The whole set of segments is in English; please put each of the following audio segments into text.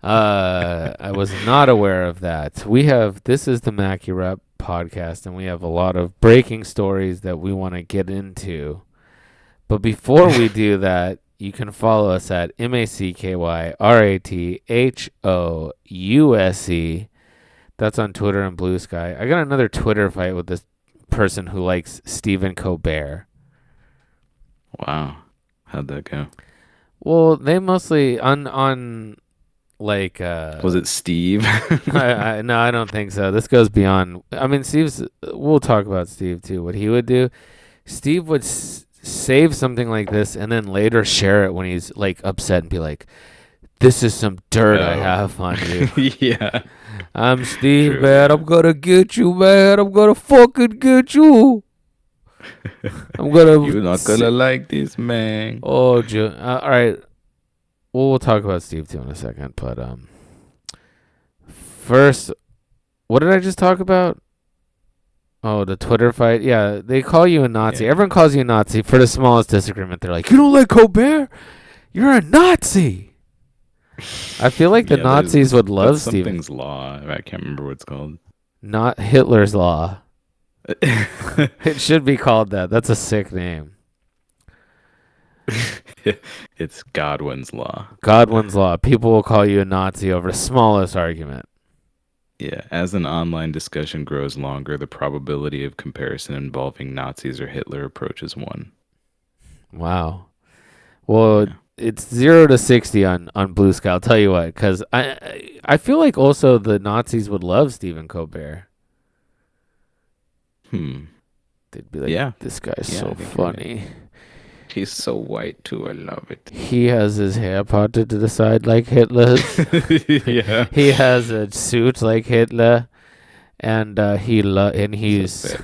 I was not aware of that. This is the Mackie Rap Podcast, and we have a lot of breaking stories that we want to get into. But before we do that, you can follow us at MackyRathhouse. That's on Twitter and Blue Sky. I got another Twitter fight with this person who likes Stephen Colbert. Wow. How'd that go? Well, they mostly on like was it Steve? No, I don't think so. This goes beyond. I mean, we'll talk about Steve too. What he would do, Steve would save something like this and then later share it when he's like upset and be like, "This is some dirt I have on you." Yeah. I'm Steve, man. I'm gonna get you, man. I'm gonna fucking get you. I'm gonna. You're not gonna like this, man. Oh, all right. Well, we'll talk about Steve too in a second, but first, what did I just talk about? Oh, the Twitter fight. Yeah, they call you a Nazi. Yeah. Everyone calls you a Nazi for the smallest disagreement. They're like, "You don't like Colbert? You're a Nazi." I feel like the Nazis would love Steve. Something's law. I can't remember what it's called. Not Hitler's Law. It should be called that. That's a sick name. It's Godwin's Law. Godwin's Law. People will call you a Nazi over the smallest argument. Yeah, as an online discussion grows longer, the probability of comparison involving Nazis or Hitler approaches 1. Wow. Well, yeah. It's 0 to 60 on Blue Sky. I'll tell you what, because I feel like also the Nazis would love Stephen Colbert. They'd be like, "Yeah, this guy's so funny. He's so white too. I love it. He has his hair parted to the side like Hitler's. Yeah. He has a suit like Hitler, and he's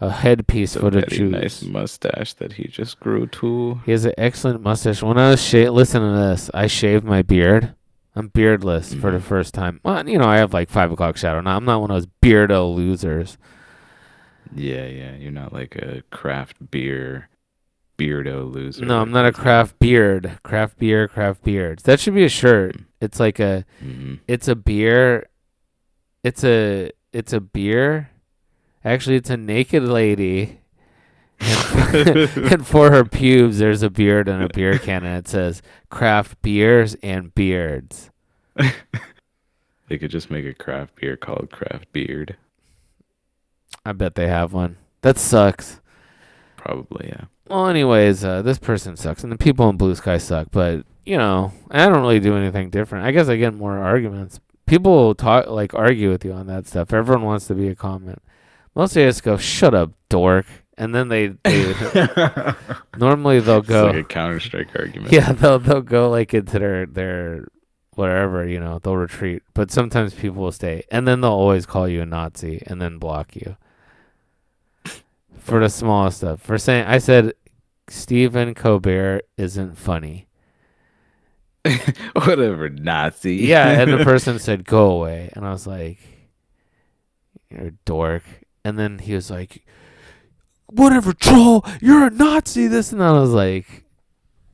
a headpiece for the Jews. Nice mustache that he just grew too. He has an excellent mustache. When I was listen to this, I shaved my beard. I'm beardless for the first time. Well, I have like 5 o'clock shadow now. I'm not one of those beardo losers. Yeah. You're not like a craft beerdo loser. No, I'm not a craft beard. Craft beer, craft beards. That should be a shirt. It's like it's a beer. It's a beer. Actually, it's a naked lady. And for her pubes, there's a beard and a beer can, and it says craft beers and beards. They could just make a craft beer called Craft Beard. I bet they have one. That sucks. Probably, yeah. Well, anyways, this person sucks, and the people in Blue Sky suck. But I don't really do anything different. I guess I get more arguments. People argue with you on that stuff. Everyone wants to be a comment. Mostly I just go, "Shut up, dork," and then they normally they'll go like a Counter-Strike argument. Yeah, they'll go like into their whatever, they'll retreat. But sometimes people will stay, and then they'll always call you a Nazi and then block you for the smallest stuff. For saying I said Stephen Colbert isn't funny. Whatever, Nazi. Yeah, and the person said, "Go away," and I was like, "You're a dork." And then he was like, "Whatever, troll, you're a Nazi." This and that. I was like,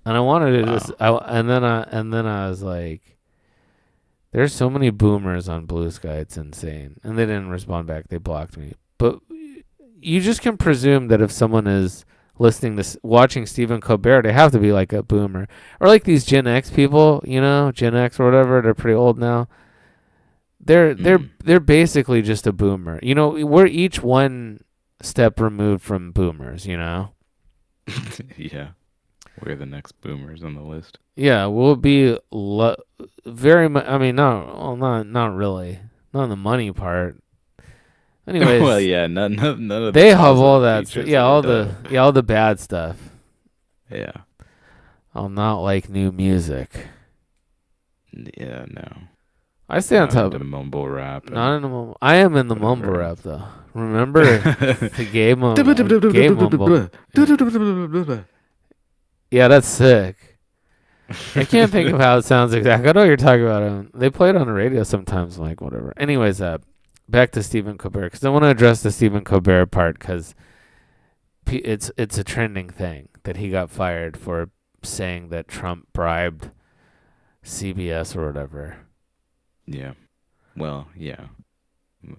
and I wanted to just, and then I was like, there's so many boomers on Blue Sky, it's insane. And they didn't respond back. They blocked me. But you just can presume that if someone is watching Stephen Colbert, they have to be like a boomer, or like these Gen X people, Gen X or whatever. They're pretty old now. They're basically just a boomer. We're each one step removed from boomers. Yeah, we're the next boomers on the list. Yeah, we'll be very much. I mean, not really, not on the money part. Anyways, well, yeah, none of they have all that. All the bad stuff. Yeah, I'll not like new music. Yeah, no. I stay on top of mumble rap. Not in the mumble. I am in the mumble rap though. Remember the game mumble? Yeah, that's sick. I can't think of how it sounds exactly. I know what you're talking about. They play it on the radio sometimes. I'm like, whatever. Anyways, back to Stephen Colbert, because I want to address the Stephen Colbert part, because it's a trending thing that he got fired for saying that Trump bribed CBS or whatever. Yeah. Well, yeah.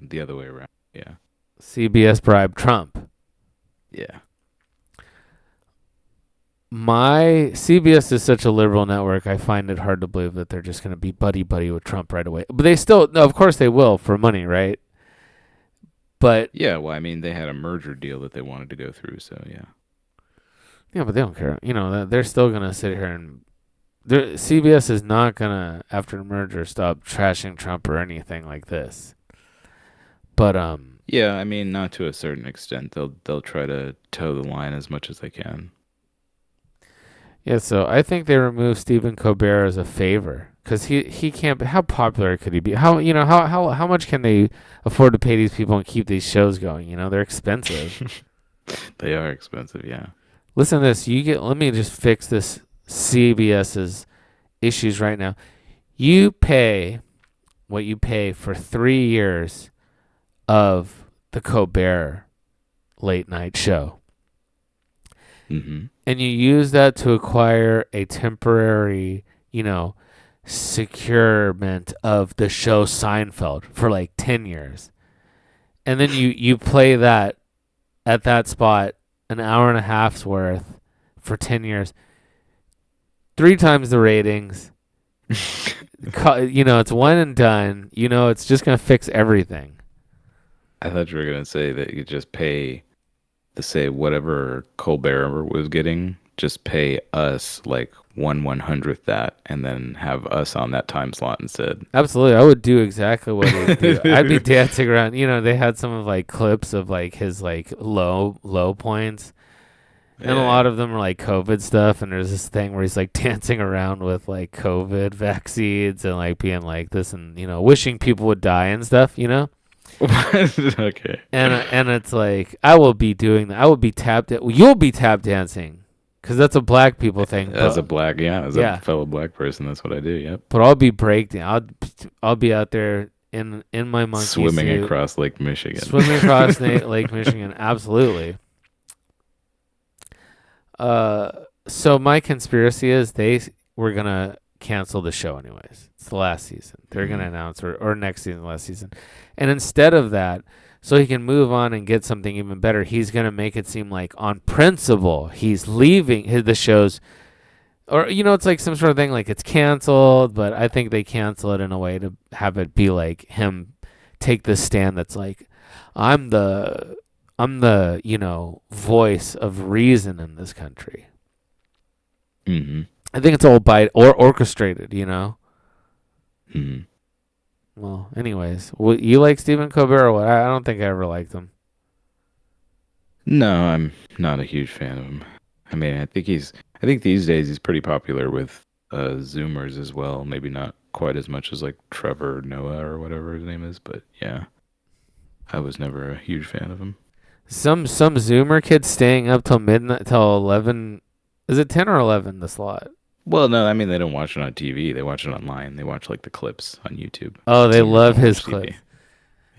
The other way around. Yeah. CBS bribed Trump. Yeah. My CBS is such a liberal network. I find it hard to believe that they're just going to be buddy buddy with Trump right away. But they still, no, of course, they will for money, right? But Yeah. Well, I mean, they had a merger deal that they wanted to go through. So, yeah. yeah, but they don't care. You know, they're still going to sit here and CBS is not going to, after the merger, stop trashing Trump or anything like this. But Yeah. I mean, not to a certain extent. They'll try to toe the line as much as they can. yeah, so I think they removed Stephen Colbert as a favor because he can't. How popular could he be? How much can they afford to pay these people and keep these shows going? You know, they're expensive. They are expensive. Yeah. Listen to this. Let me just fix this CBS's issues right now. You pay what you pay for 3 years of the Colbert late night show. Mm-hmm. And you use that to acquire a temporary, securement of the show Seinfeld for like 10 years. And then you play that at that spot an hour and a half's worth for 10 years. 3 times the ratings. It's one and done. It's just going to fix everything. I thought you were gonna say that you just pay to say whatever Colbert was getting, just pay us like 1/100th that, and then have us on that time slot instead. Absolutely. I would do exactly what he would do. I'd be dancing around. They had some of like clips of like his like low points. And a lot of them are like COVID stuff, and there's this thing where he's like dancing around with like COVID vaccines and like being like this and wishing people would die and stuff, Okay. And it's like I will be doing that. I will be you'll be tap dancing because that's a black people thing. As a fellow black person, that's what I do. Yep. But I'll be breakdancing. I'll be out there in my monkey swimming suit, across Lake Michigan. Swimming across Lake Michigan. Absolutely. So my conspiracy is they were gonna cancel the show anyways. It's the last season. They're gonna announce or next season, last season, and instead of that, so he can move on and get something even better, he's gonna make it seem like on principle he's leaving the shows, or it's like some sort of thing like it's canceled. But I think they cancel it in a way to have it be like him take this stand that's like I'm the voice of reason in this country. Mm-hmm. I think it's all orchestrated, Mm-hmm. Well, anyways, you like Stephen Colbert or what? I don't think I ever liked him. No, I'm not a huge fan of him. I mean, I think these days he's pretty popular with Zoomers as well. Maybe not quite as much as like Trevor Noah or whatever his name is, but yeah, I was never a huge fan of him. Some Zoomer kid staying up till midnight, till 11. Is it 10 or 11? The slot. Well, no, I mean they don't watch it on TV. They watch it online. They watch like the clips on YouTube. Oh, they love his clips.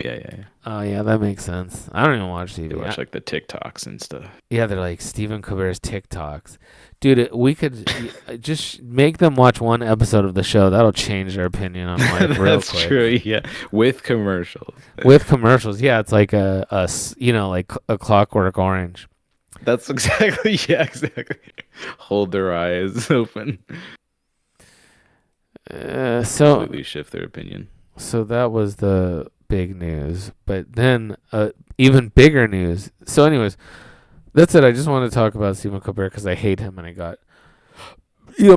Yeah. Oh, yeah, that makes sense. I don't even watch TV. They watch like the TikToks and stuff. Yeah, they're like Stephen Colbert's TikToks. Dude, we could just make them watch one episode of the show. That'll change their opinion on life real quick. That's true, yeah. With commercials. Yeah, it's like like a Clockwork Orange. That's exactly. Hold their eyes open. So completely shift their opinion. So that was the big news, but then even bigger news. So, anyways, that's it. I just wanted to talk about Stephen Colbert because I hate him, and I got,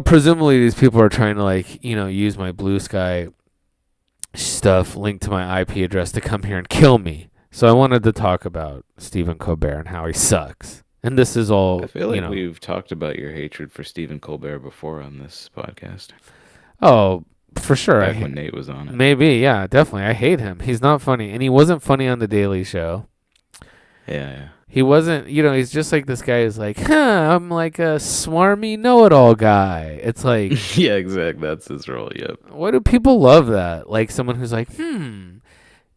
presumably these people are trying to like, use my Blue Sky stuff linked to my IP address to come here and kill me. So I wanted to talk about Stephen Colbert and how he sucks. And this is all. I feel like we've talked about your hatred for Stephen Colbert before on this podcast. Oh, for sure. Back when Nate was on it. Maybe, yeah, definitely. I hate him. He's not funny. And he wasn't funny on The Daily Show. Yeah. He wasn't, he's just like this guy who's like, I'm like a smarmy know-it-all guy. It's like. Yeah, exactly. That's his role, yep. Why do people love that? Like someone who's like,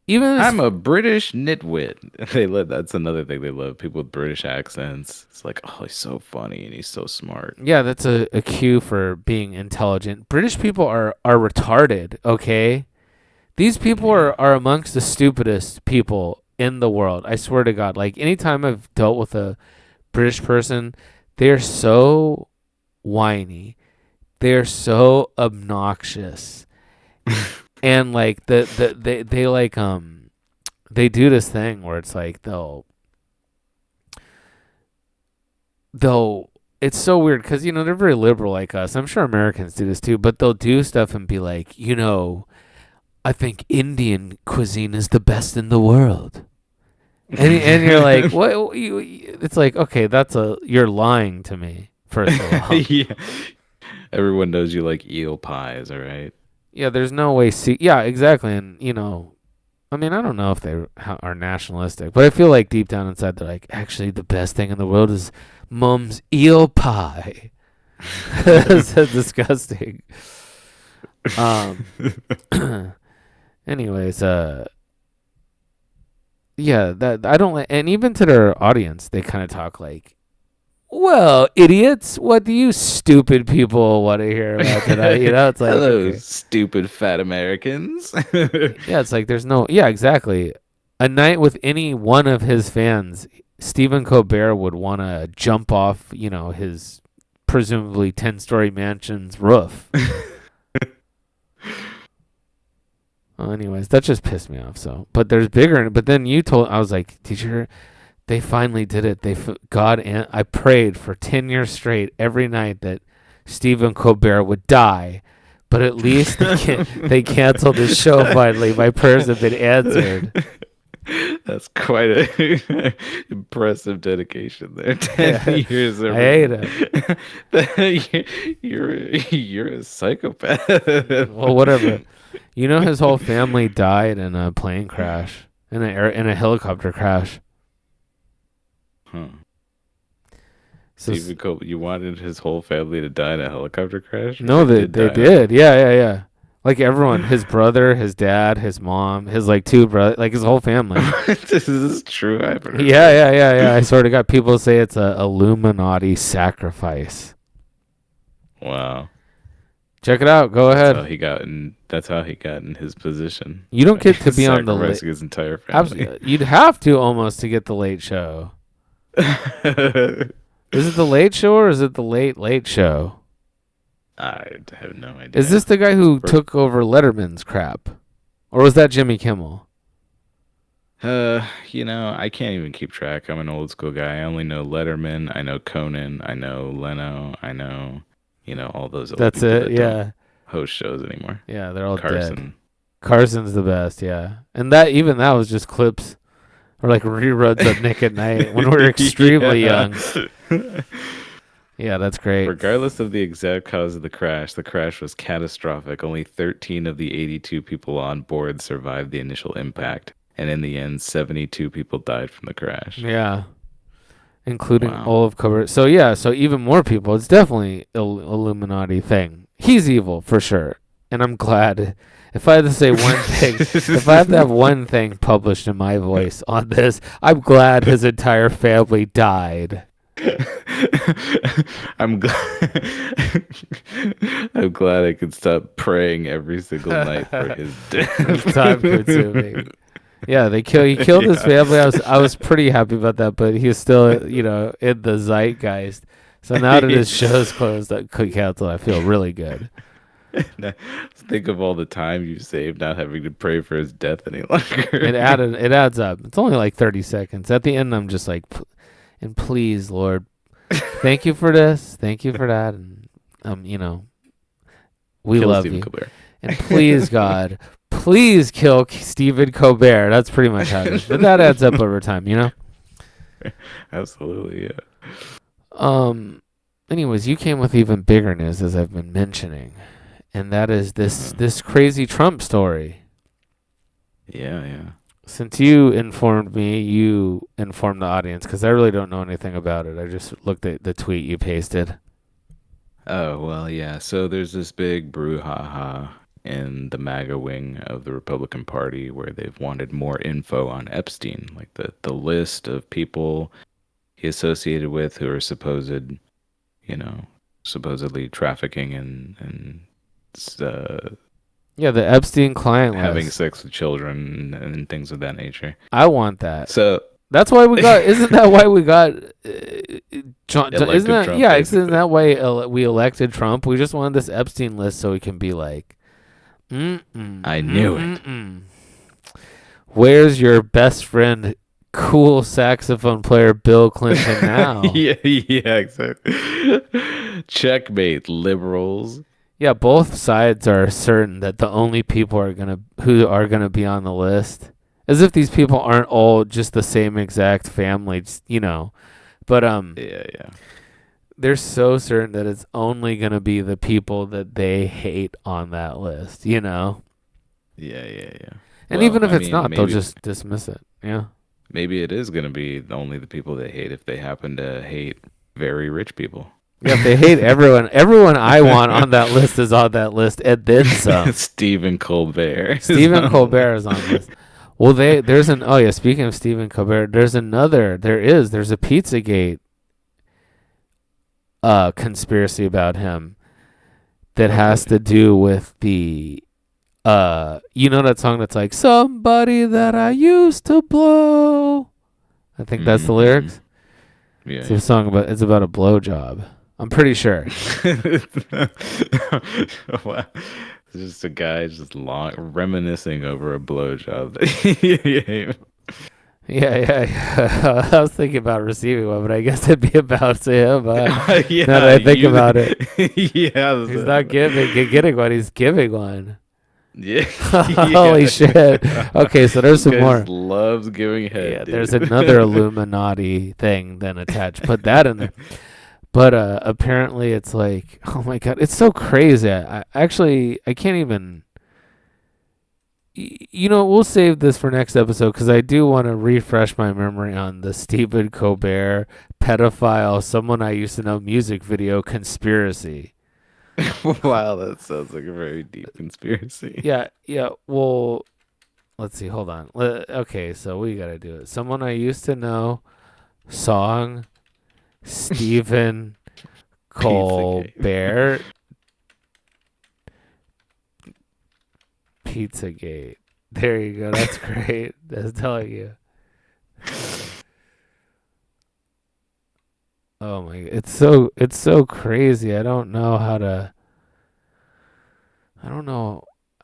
Even I'm a British nitwit. That's another thing they love. People with British accents. It's like, oh, he's so funny and he's so smart. Yeah, that's a cue for being intelligent. British people are retarded, okay? These people Yeah. are amongst the stupidest people in the world. I swear to God. Like anytime I've dealt with a British person, they're so whiny. They're so obnoxious. And like they like they do this thing where it's like they'll it's so weird because they're very liberal like us. I'm sure Americans do this too, but they'll do stuff and be like, I think Indian cuisine is the best in the world. And you're like, what? It's like, okay, you're lying to me. First of all, Yeah. Everyone knows you like eel pies, all right? yeah, there's no way. Yeah, exactly, and I mean, I don't know if they are nationalistic, but I feel like deep down inside they're like, actually, the best thing in the world is Mum's eel pie. That's disgusting. Um. Anyways, yeah, that I don't like, and even to their audience, they kind of talk like, "Well, idiots, what do you stupid people want to hear about tonight?" It's like, Hello, okay, stupid fat Americans. yeah, it's like there's no, yeah, exactly. A night with any one of his fans, Stephen Colbert would want to jump off, his presumably 10-story mansion's roof. Well, anyways, that just pissed me off. So, but there's bigger. But then I was like, did you hear? They finally did it. I prayed for 10 years straight every night that Stephen Colbert would die. But at least they canceled the show finally. My prayers have been answered. That's quite a impressive dedication there. 10 Yeah, years of I hate it. you're a psychopath. Well, whatever. His whole family died in a plane crash, in a helicopter crash. Huh. So Stephen Colbert, you wanted his whole family to die in a helicopter crash? no, they die. did. Yeah. Like everyone, his brother, his dad, his mom, his like two brothers, like his whole family. This is true. I haven't heard Yeah. I sort of got people say it's a Illuminati sacrifice. Wow. Check it out. Go ahead. That's how he got in his position. You don't get to be on the sacrificing his entire family. Absolutely. You'd have to almost to get the Late Show. Is it the Late Show or is it the Late Late Show? I have no idea. Is this the guy who took over Letterman's crap? Or was that Jimmy Kimmel? I can't even keep track. I'm an old school guy. I only know Letterman. I know Conan. I know Leno. I know, all those other That's people it, that yeah. don't host shows anymore. Yeah, they're all Carson. dead. Carson's the best, yeah. And that was just clips or like reruns of Nick at Night when we were extremely young. Yeah, that's great. Regardless of the exact cause of the crash was catastrophic. Only 13 of the 82 people on board survived the initial impact. And in the end, 72 people died from the crash. Yeah. Including all of Colbert. So even more people. It's definitely Illuminati thing. He's evil for sure. And I'm glad. If I had to say one thing, if I have to have one thing published in my voice on this, I'm glad his entire family died. I'm glad. I'm glad I could stop praying every single night for his death. Time consuming. Yeah, he killed his family. I was pretty happy about that, but he's still in the zeitgeist. So now that his show's closed, that could cancel. I feel really good. Think of all the time you saved not having to pray for his death any longer. It adds up. It's only like 30 seconds. At the end, I'm just like, and please, Lord, thank you for this, thank you for that, and we Kill love Stephen you. Colbert. And please, God, please kill Stephen Colbert. That's pretty much how it is. But that adds up over time, Absolutely, yeah. Anyways, you came with even bigger news, as I've been mentioning, and that is this crazy Trump story. Yeah. Since you informed me, you informed the audience, because I really don't know anything about it. I just looked at the tweet you pasted. Oh, well, yeah. So there's this big brouhaha in the MAGA wing of the Republican Party where they've wanted more info on Epstein, like the list of people he associated with who are supposedly trafficking and Yeah, the Epstein client having list. sex with children and things of that nature. I want that. So That's why we got. Isn't that why we got? Isn't elected that Trump, yeah? Isn't basically. that why we elected Trump? We just wanted this Epstein list so we can be like, I knew it. Where's your best friend, cool saxophone player Bill Clinton now? Yeah, exactly. Checkmate, liberals. Yeah, both sides are certain that the only people who are gonna be on the list, as if these people aren't all just the same exact family, But Yeah. they're so certain that it's only gonna be the people that they hate on that list, Yeah. And Well, even if I it's mean, not, they'll just dismiss it. Yeah. maybe it is gonna be only the people they hate if they happen to hate very rich people. Yeah, if they hate everyone, everyone I want on that list is on that list, and then some. Stephen Colbert. Stephen Colbert is on this. Well, speaking of Stephen Colbert, there's a Pizzagate conspiracy about him that has to do with the that song that's like somebody that I used to blow. I think that's the lyrics. Yeah. It's a song about a blowjob. I'm pretty sure. Wow. It's just a guy just reminiscing over a blowjob. Yeah. I was thinking about receiving one, but I guess it'd be about him. Now Yeah, that I think about it, yeah, he's not getting one. He's giving one. yeah. Holy shit. Okay, so there's some more. Loves giving head. Yeah, dude. there's another Illuminati thing then attached. Put that in there. But apparently it's like, oh my god, it's so crazy. I can't even. We'll save this for next episode because I do want to refresh my memory on the Stephen Colbert pedophile, someone I used to know music video conspiracy. Wow, that sounds like a very deep conspiracy. Yeah. Well, let's see. Hold on. Okay, so we got to do it. Someone I used to know, song, Stephen Colbert, Pizzagate. There you go. That's great. That's telling you. Oh my! It's so crazy. I don't know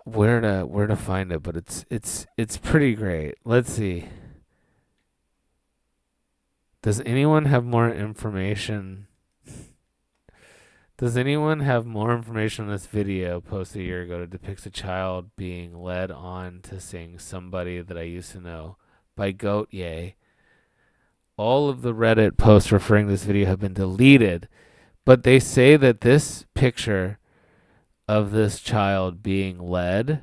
where to find it, but it's pretty great. Let's see. Does anyone have more information? Does anyone have more information on this video posted a year ago that depicts a child being led on to sing "Somebody That I Used to Know" by Goat Ye? All of the Reddit posts referring to this video have been deleted, but they say that this picture of this child being led,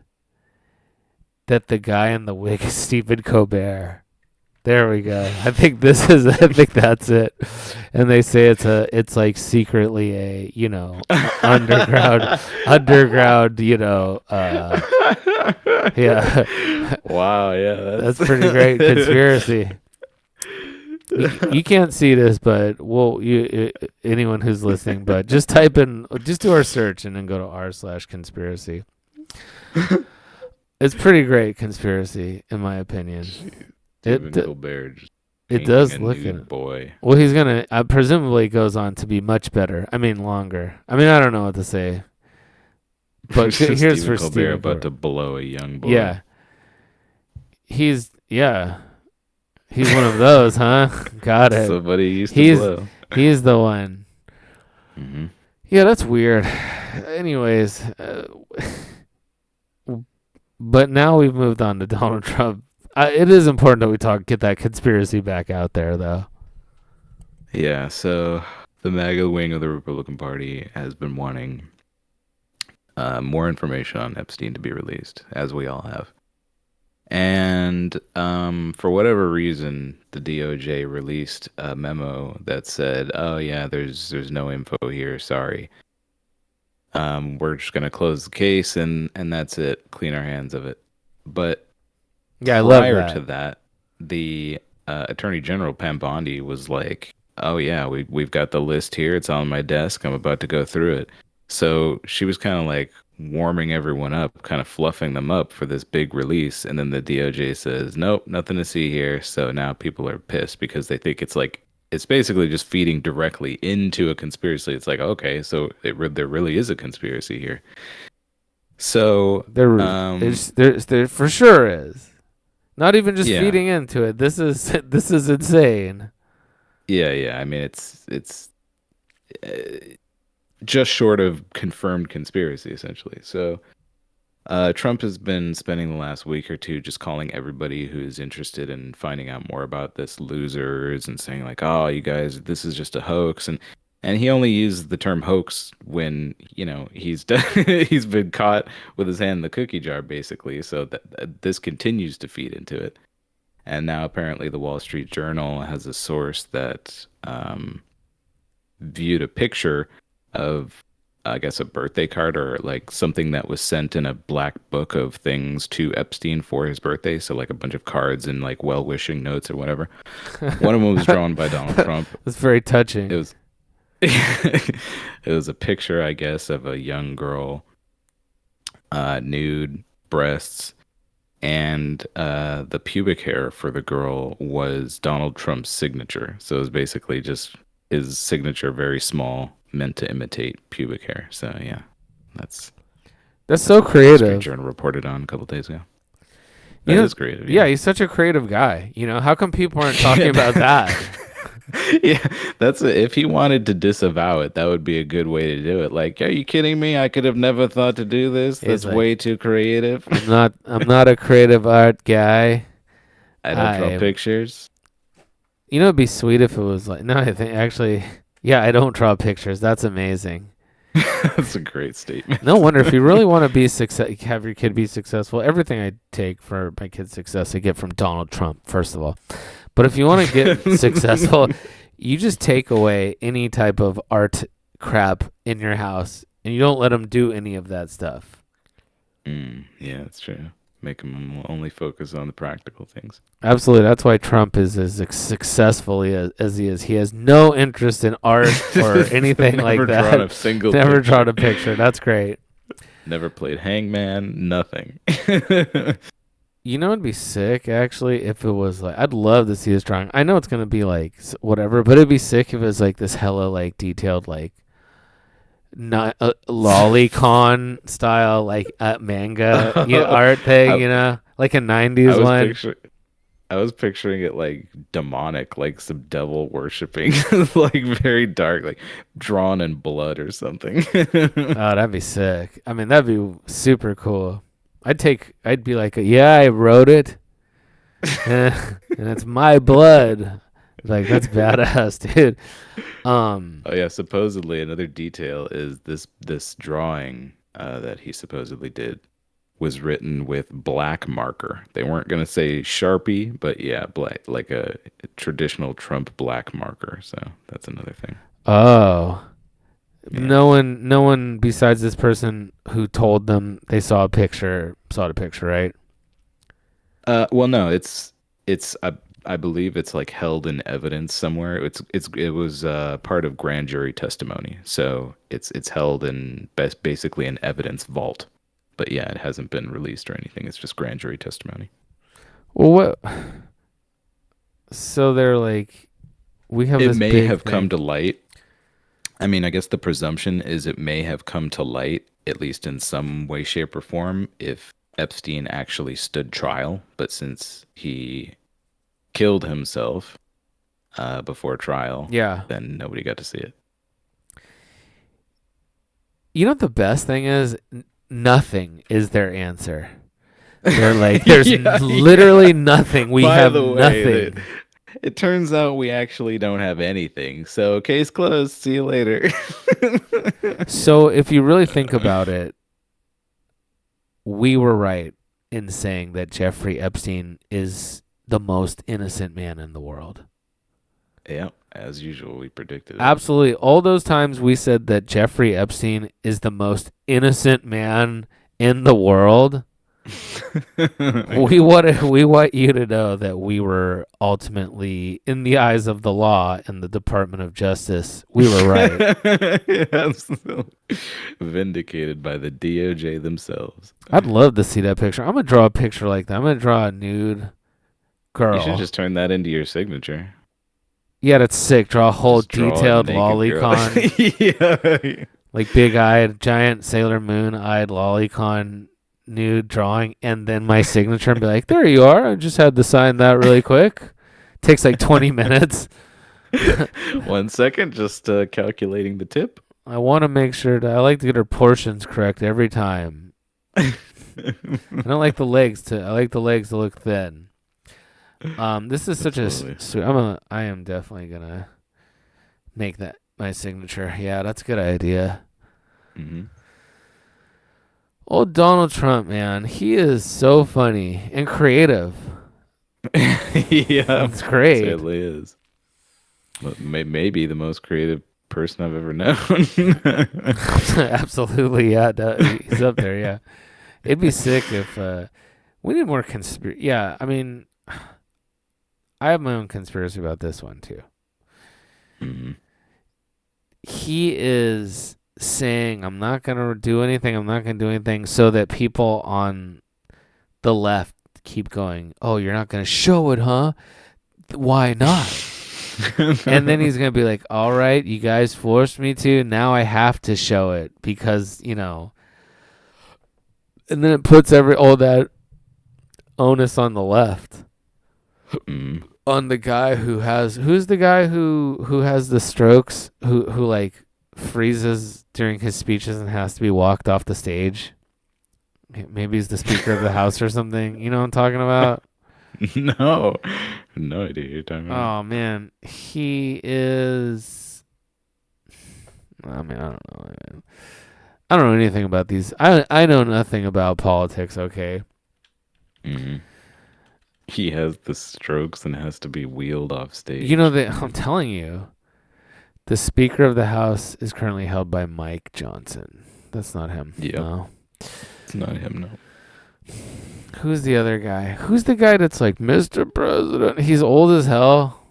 that the guy in the wig is Stephen Colbert. There we go. I think that's it. And they say it's like secretly a, underground, yeah. Wow, yeah. That's pretty great conspiracy. You can't see this, but anyone who's listening, but just do our search and then go to r/conspiracy. It's pretty great conspiracy, in my opinion. Stephen Colbert. It does look at it. Boy. Well, he's gonna presumably goes on to be much better. I mean, longer. I mean, I don't know what to say. But here's Stephen for Colbert Stephen about to blow a young boy. Yeah. He's one of those, huh? Got it. Somebody used to blow. He's the one. Mm-hmm. Yeah, that's weird. Anyways, but now we've moved on to Donald Trump. It is important that we get that conspiracy back out there, though. Yeah, so the MAGA wing of the Republican Party has been wanting more information on Epstein to be released, as we all have. And for whatever reason, the DOJ released a memo that said, "Oh yeah, there's no info here. Sorry. We're just gonna close the case and that's it. Clean our hands of it." But yeah, I love that. Prior to that, the Attorney General Pam Bondi was like, "Oh yeah, we've got the list here. It's on my desk. I'm about to go through it." So she was kind of like warming everyone up, kind of fluffing them up for this big release. And then the DOJ says, nope, nothing to see here. So now people are pissed because they think it's basically just feeding directly into a conspiracy. It's like, okay, so there really is a conspiracy here. So there for sure is. Not even just feeding into it. This is insane. Yeah. I mean, it's just short of confirmed conspiracy, essentially. So Trump has been spending the last week or two just calling everybody who's interested in finding out more about this losers and saying like, "Oh, you guys, this is just a hoax." And he only used the term hoax when, he's he's been caught with his hand in the cookie jar, basically. So that this continues to feed into it. And now apparently the Wall Street Journal has a source that viewed a picture of, I guess, a birthday card or like something that was sent in a black book of things to Epstein for his birthday. So like a bunch of cards and like well-wishing notes or whatever. One of them was drawn by Donald Trump. It's very touching. It was it was a picture, I guess, of a young girl, nude, breasts, and the pubic hair for the girl was Donald Trump's signature. So it was basically just his signature, very small, meant to imitate pubic hair. So yeah, that's so creative. Wall Street Journal reported on a couple days ago. That is creative. Yeah, he's such a creative guy. How come people aren't talking about that? Yeah, if he wanted to disavow it, that would be a good way to do it. Like, are you kidding me? I could have never thought to do this. That's like, way too creative. I'm not a creative art guy. I don't draw pictures. It'd be sweet if it was like, no, I think actually, yeah, I don't draw pictures. That's amazing. That's a great statement. No wonder if you really want to be have your kid be successful. Everything I take for my kid's success, I get from Donald Trump, first of all. But if you want to get successful, you just take away any type of art crap in your house, and you don't let them do any of that stuff. Yeah, that's true. Make them only focus on the practical things. Absolutely. That's why Trump is as successful as he is. He has no interest in art or anything like that. Never drawn a picture. That's great. Never played hangman. Nothing. It'd be sick, actually, if it was like, I'd love to see this drawing. I know it's going to be like whatever, but it'd be sick if it was like this hella like detailed, like not lolicon style, like manga art thing, like a 90s one. I was picturing it like demonic, like some devil worshipping, like very dark, like drawn in blood or something. Oh, that'd be sick. I mean, that'd be super cool. I'd be like, yeah, I wrote it, and it's my blood. Like, that's badass, dude. Oh yeah, supposedly another detail is this drawing that he supposedly did was written with black marker. They weren't gonna say Sharpie, but yeah, black, like a traditional Trump black marker. So that's another thing. Oh. Yeah. No one besides this person who told them they saw the picture, right? Well, no, it's I believe it's like held in evidence somewhere. It was part of grand jury testimony, so it's held in basically an evidence vault. But yeah, it hasn't been released or anything. It's just grand jury testimony. Well, what? So they're like, we have. It may have come to light. I mean, I guess the presumption is it may have come to light, at least in some way, shape, or form, if Epstein actually stood trial. But since he killed himself before trial, then nobody got to see it. You know what the best thing is? Nothing is their answer. They're like, there's literally nothing. We have nothing. It turns out we actually don't have anything. So case closed. See you later. So if you really think about it, we were right in saying that Jeffrey Epstein is the most innocent man in the world. Yeah, as usual, we predicted it. Absolutely. All those times we said that Jeffrey Epstein is the most innocent man in the world, We want you to know that we were ultimately, in the eyes of the law and the Department of Justice, we were right. Absolutely. Vindicated by the DOJ themselves. I'd love to see that picture. I'm gonna draw a picture like that. I'm gonna draw a nude girl. You should just turn that into your signature. Yeah, that's sick. Draw a whole Just draw a detailed naked lolicon. Yeah. Like big-eyed, giant Sailor Moon-eyed lolicon nude drawing, and then my signature, and be like, there you are. I just had to sign that really quick. Takes like 20 minutes. 1 second, just calculating the tip. I want to make sure that I like to get her portions correct every time. I don't like the legs I like the legs to look thin. This is such I am definitely gonna make that my signature. Yeah, that's a good idea. Mm-hmm. Old Donald Trump, man, he is so funny and creative. Yeah, it's great. It certainly is. Maybe the most creative person I've ever known. Absolutely, yeah. He's up there, yeah. It'd be sick if we need more conspiracy. Yeah, I mean, I have my own conspiracy about this one, too. Mm-hmm. He is saying, I'm not going to do anything, so that people on the left keep going, oh, you're not going to show it, huh? Why not? And then he's going to be like, all right, you guys forced me to. Now I have to show it because, And then it puts all that onus on the left. On the guy who's the guy who has the strokes, who like freezes during his speeches and has to be walked off the stage. Maybe he's the Speaker of the House or something. You know what I'm talking about? No idea what you're talking about. Oh man, he is. I mean, I don't know. Man. I don't know anything about these. I know nothing about politics. Okay. Mm-hmm. He has the strokes and has to be wheeled off stage. I'm telling you, the Speaker of the House is currently held by Mike Johnson. That's not him. Yep. No. It's not him, no. Who's the other guy? Who's the guy that's like, Mr. President? He's old as hell.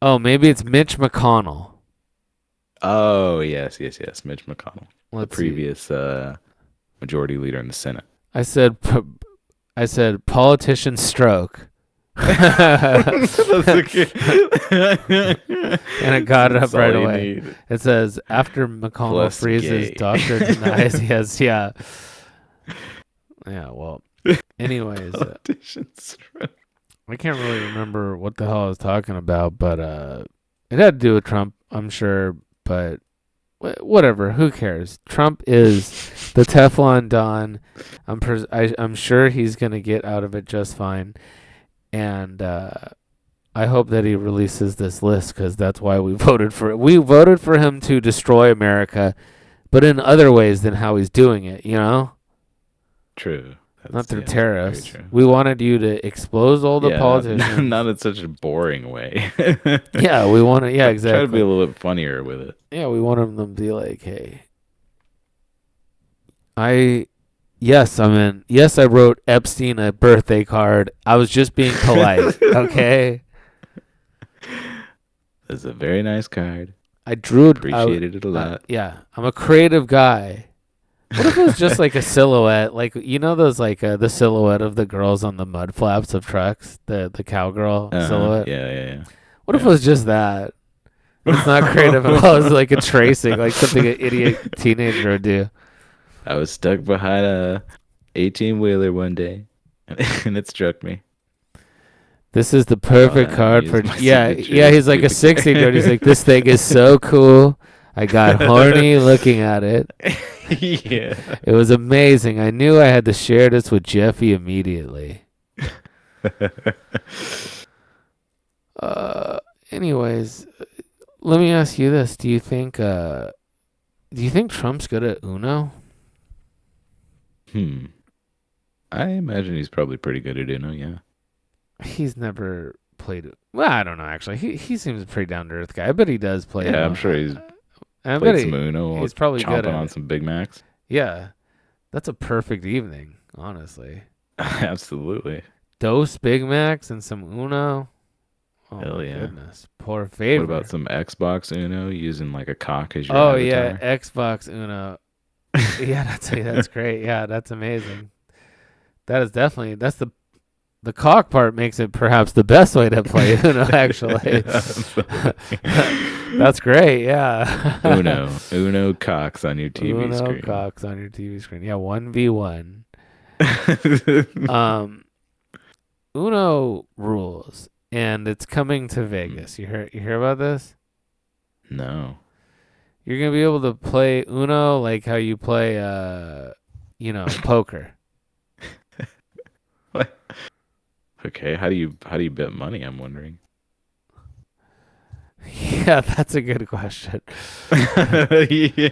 Oh, maybe it's Mitch McConnell. Oh, yes. Mitch McConnell. Let's the previous majority leader in the Senate. I said politician stroke. And it got it up right away. It says, after McConnell Plus freezes, gay. doctor denies he has, yeah. Yeah, well, anyways. Politician stroke. I can't really remember what the hell I was talking about, but it had to do with Trump, I'm sure, but whatever, who cares? Trump is the Teflon Don. I'm sure he's going to get out of it just fine. And I hope that he releases this list because that's why we voted for it. We voted for him to destroy America, but in other ways than how he's doing it, True. Not through tariffs. We wanted you to expose all the politicians. Not in such a boring way. Yeah, we want to. Yeah, exactly. Try to be a little bit funnier with it. Yeah, we want them to be like, hey, I wrote Epstein a birthday card. I was just being polite, okay? It's a very nice card. I drew it. Appreciated it a lot. Yeah, I'm a creative guy. What if it was just like a silhouette? Like, those like the silhouette of the girls on the mud flaps of trucks, the cowgirl silhouette? Yeah. What if it was just that? It's not creative at all. It's like a tracing, like something an idiot teenager would do. I was stuck behind a 18-wheeler one day, and it struck me. This is the perfect card for... Yeah, he's like a 16-year-old. He's like, this thing is so cool. I got horny looking at it. Yeah. It was amazing. I knew I had to share this with Jeffy immediately. Anyways, let me ask you this. Do you think Trump's good at Uno? I imagine he's probably pretty good at Uno, yeah. He's never played it. Well, I don't know, actually. He seems a pretty down-to-earth guy. I bet he does play Yeah, Uno. I'm sure he's I played bet some Uno, while he's probably good chomping at on it. some Big Macs. Yeah, that's a perfect evening, honestly. Absolutely. Dose Big Macs and some Uno. Oh Hell my yeah. goodness, poor What about favor. some Xbox Uno using like a cock as your Oh yeah, avatar? Xbox Uno. Yeah, that's great. Yeah, that's amazing. That is definitely the cock part makes it perhaps the best way to play Uno. Actually, that's great. Yeah. Uno cocks on your TV Uno screen. cocks on your TV screen. Yeah, 1v1. Um, Uno rules, and it's coming to Vegas. You hear about this? No. You're gonna be able to play Uno like how you play, poker. What? Okay, how do you bet money? I'm wondering. Yeah, that's a good question. I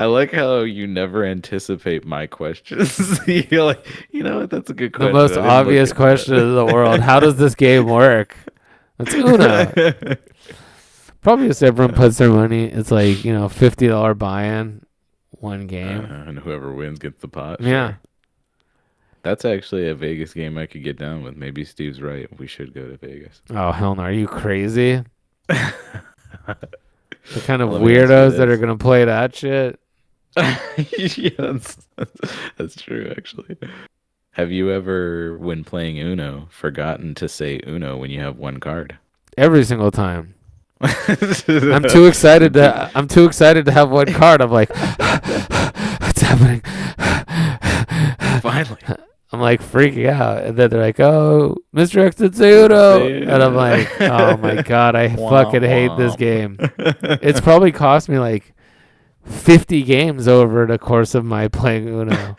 like how you never anticipate my questions. You're like, you know what? That's a good The question. most I didn't look obvious into question in the world. How does this game work? It's Uno. that. Probably just everyone puts their money. It's like, $50 buy-in, one game. And whoever wins gets the pot. Yeah. Sure. That's actually a Vegas game I could get down with. Maybe Steve's right. We should go to Vegas. Oh, hell no. Are you crazy? The kind of Let me ask you weirdos that are this. going to play that shit? Yeah, that's true, actually. Have you ever, when playing Uno, forgotten to say Uno when you have one card? Every single time. I'm too excited to have one card. I'm like, what's happening? Finally. I'm like freaking out, and then they're like, "Oh, Mr. X did say Uno," and I'm like, "Oh my god, I fucking hate this game." It's probably cost me like 50 games over the course of my playing Uno.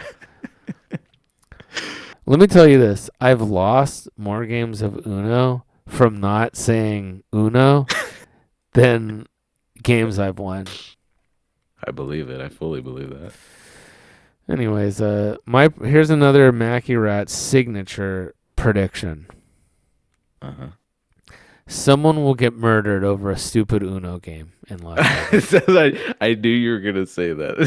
Let me tell you this: I've lost more games of Uno from not saying Uno than games I've won. I believe it. I fully believe that. Anyways, here's another Mackie Rat signature prediction. Uh-huh. Someone will get murdered over a stupid Uno game in Las Vegas. I knew you were gonna say that.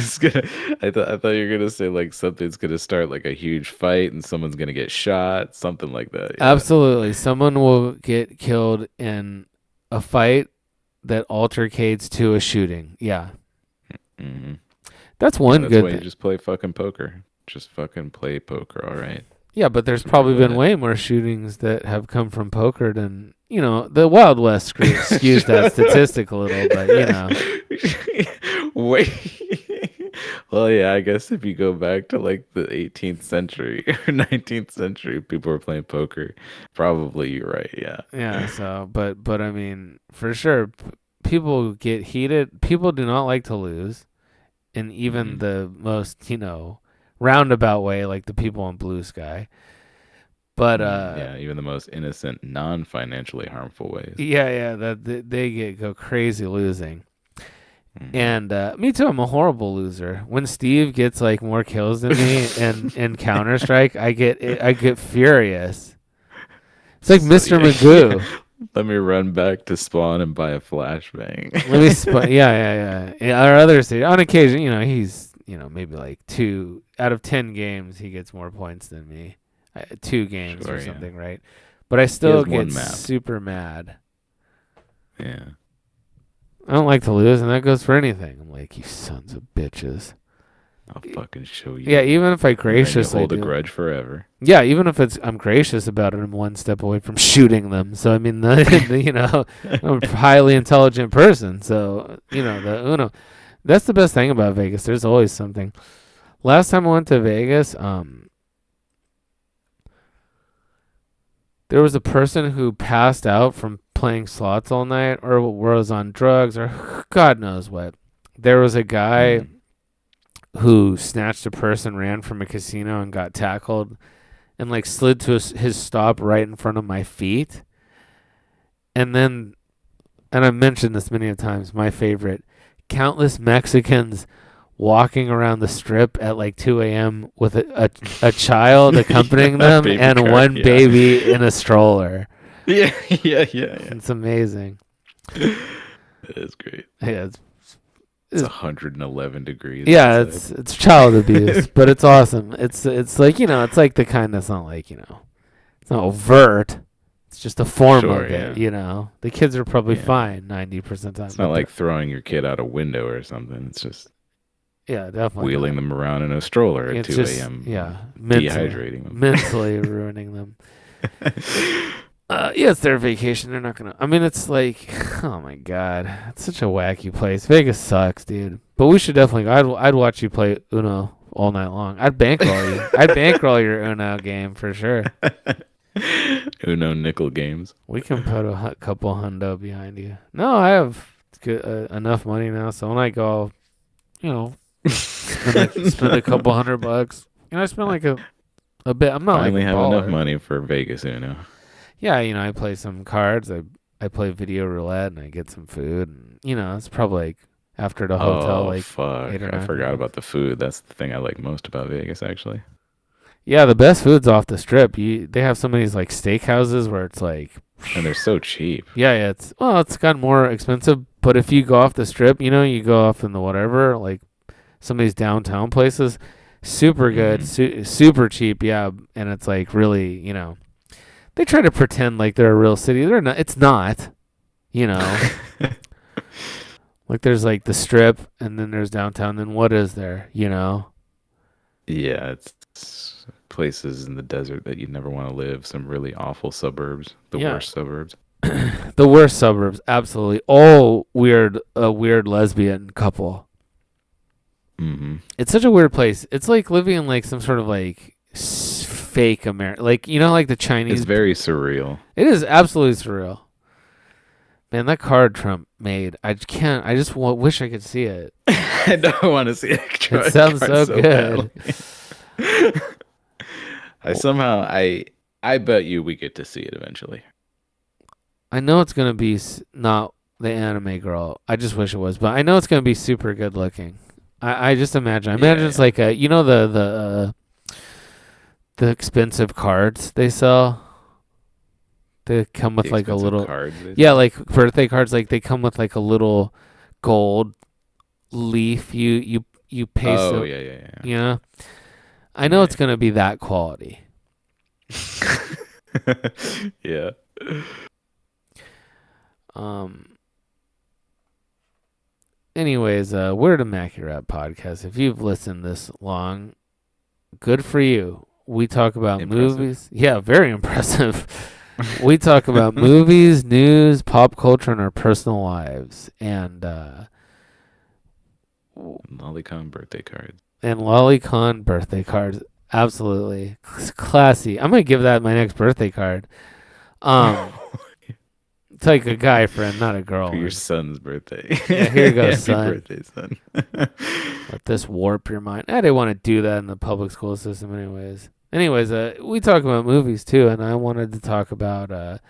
I thought you were gonna say like something's gonna start like a huge fight and someone's gonna get shot, something like that. Yeah. Absolutely, someone will get killed in a fight that altercates to a shooting. Yeah, Mm-hmm. that's one That's good why you thing. just play fucking poker. Just fucking play poker. All right. Yeah, but there's Just probably remember been that. way more shootings that have come from poker than the Wild West skews that statistic a little, but Wait. Well, yeah, I guess if you go back to like the 18th century or 19th century, people were playing poker. Probably you're right. Yeah. Yeah, so but I mean, for sure, people get heated. People do not like to lose, in even Mhm. the most roundabout way, like the people on Blue Sky. But Yeah, even the most innocent, non-financially harmful ways. yeah, that they go crazy losing. Mhm. And me too. I'm a horrible loser. When Steve gets like more kills than me in Counter Strike, I get furious. It's like Mr. Magoo. Let me run back to spawn and buy a flashbang. Yeah. Our other stage, on occasion, he's maybe like 2 out of 10 games he gets more points than me, 2 games Sure, or yeah. something, right? But I still has get one map. super mad. Yeah. I don't like to lose, and that goes for anything. I'm like, you sons of bitches. I'll fucking show you. Yeah, even if I And then you graciously hold a do. grudge forever. Yeah, even if I'm gracious about it, I'm one step away from shooting them. So I mean, I'm a highly intelligent person. So the Uno, that's the best thing about Vegas. There's always something. Last time I went to Vegas, there was a person who passed out from playing slots all night, or was on drugs, or God knows what. There was a guy Mhm. who snatched a purse and ran from a casino and got tackled and like slid to his stop right in front of my feet. And I've mentioned this many times, my favorite, countless Mexicans walking around the strip at like 2 a.m. with a child accompanying them and cart, one yeah. baby in a stroller. Yeah. It's amazing. It is great. Yeah, It's 111 degrees. Yeah, outside. it's child abuse, but it's awesome. It's like, it's like the kind that's not like, it's not overt. It's just a form Sure, of yeah. it. The kids are probably Yeah. fine 90% of the time. It's not like throwing your kid out a window or something. It's just yeah, definitely wheeling them around in a stroller at it's 2 just a.m. dehydrating them. mentally ruining them. Yeah, it's their vacation. They're not gonna. I mean, it's like, oh my god, it's such a wacky place. Vegas sucks, dude. But we should definitely go. I'd watch you play Uno all night long. I'd bankroll you. I'd bankroll your Uno game for sure. Uno nickel games. We can put a couple hundo behind you. No, I have enough money now, so when I go, spend a couple $100. I spend like a bit. I'm not Finally like a have baller. enough money for Vegas Uno. Yeah, I play some cards. I play video roulette, and I get some food. And, it's probably like after the hotel, like fuck! 8 or I 9 forgot bucks. about the food. That's the thing I like most about Vegas, actually. Yeah, the best food's off the strip. They have some of these like steakhouses where it's like, And they're so cheap. yeah, it's gotten more expensive. But if you go off the strip, you go off in the whatever, like some of these downtown places, super good, super cheap. Yeah, and it's like really, they try to pretend like they're a real city. They're not. It's not. Like there's like the strip, and then there's downtown. Then what is there? Yeah, it's places in the desert that you'd never want to live. Some really awful suburbs. The worst suburbs. The worst suburbs, absolutely. All weird, a weird lesbian couple. Mm-hmm. It's such a weird place. It's like living in like some sort of like fake America. Like, like the Chinese. It's very surreal. It is absolutely surreal. Man, that card Trump made, I can't. I just wish I could see it. I don't want to see it. It sounds so good. I bet you we get to see it eventually. I know it's gonna be not the anime girl. I just wish it was, but I know it's gonna be super good looking. I just imagine. I imagine it's like the expensive cards they sell. They come with like a little cards, like birthday cards. Like they come with like a little gold leaf. You paste. Oh yeah. I know it's gonna be that quality. Yeah. Anyways, we're the Mackie Rap Podcast. If you've listened this long, good for you. We talk about movies. Yeah, very impressive. We talk about movies, news, pop culture, and our personal lives. And Lolicon birthday cards. And Lolicon birthday cards. Absolutely. Classy. I'm going to give that my next birthday card. It's like a guy friend, not a girl. For your son's birthday. Yeah, here you go, Happy son. birthday, son. Let this warp your mind. I didn't want to do that in the public school system anyways. We talk about movies too, and I wanted to talk about but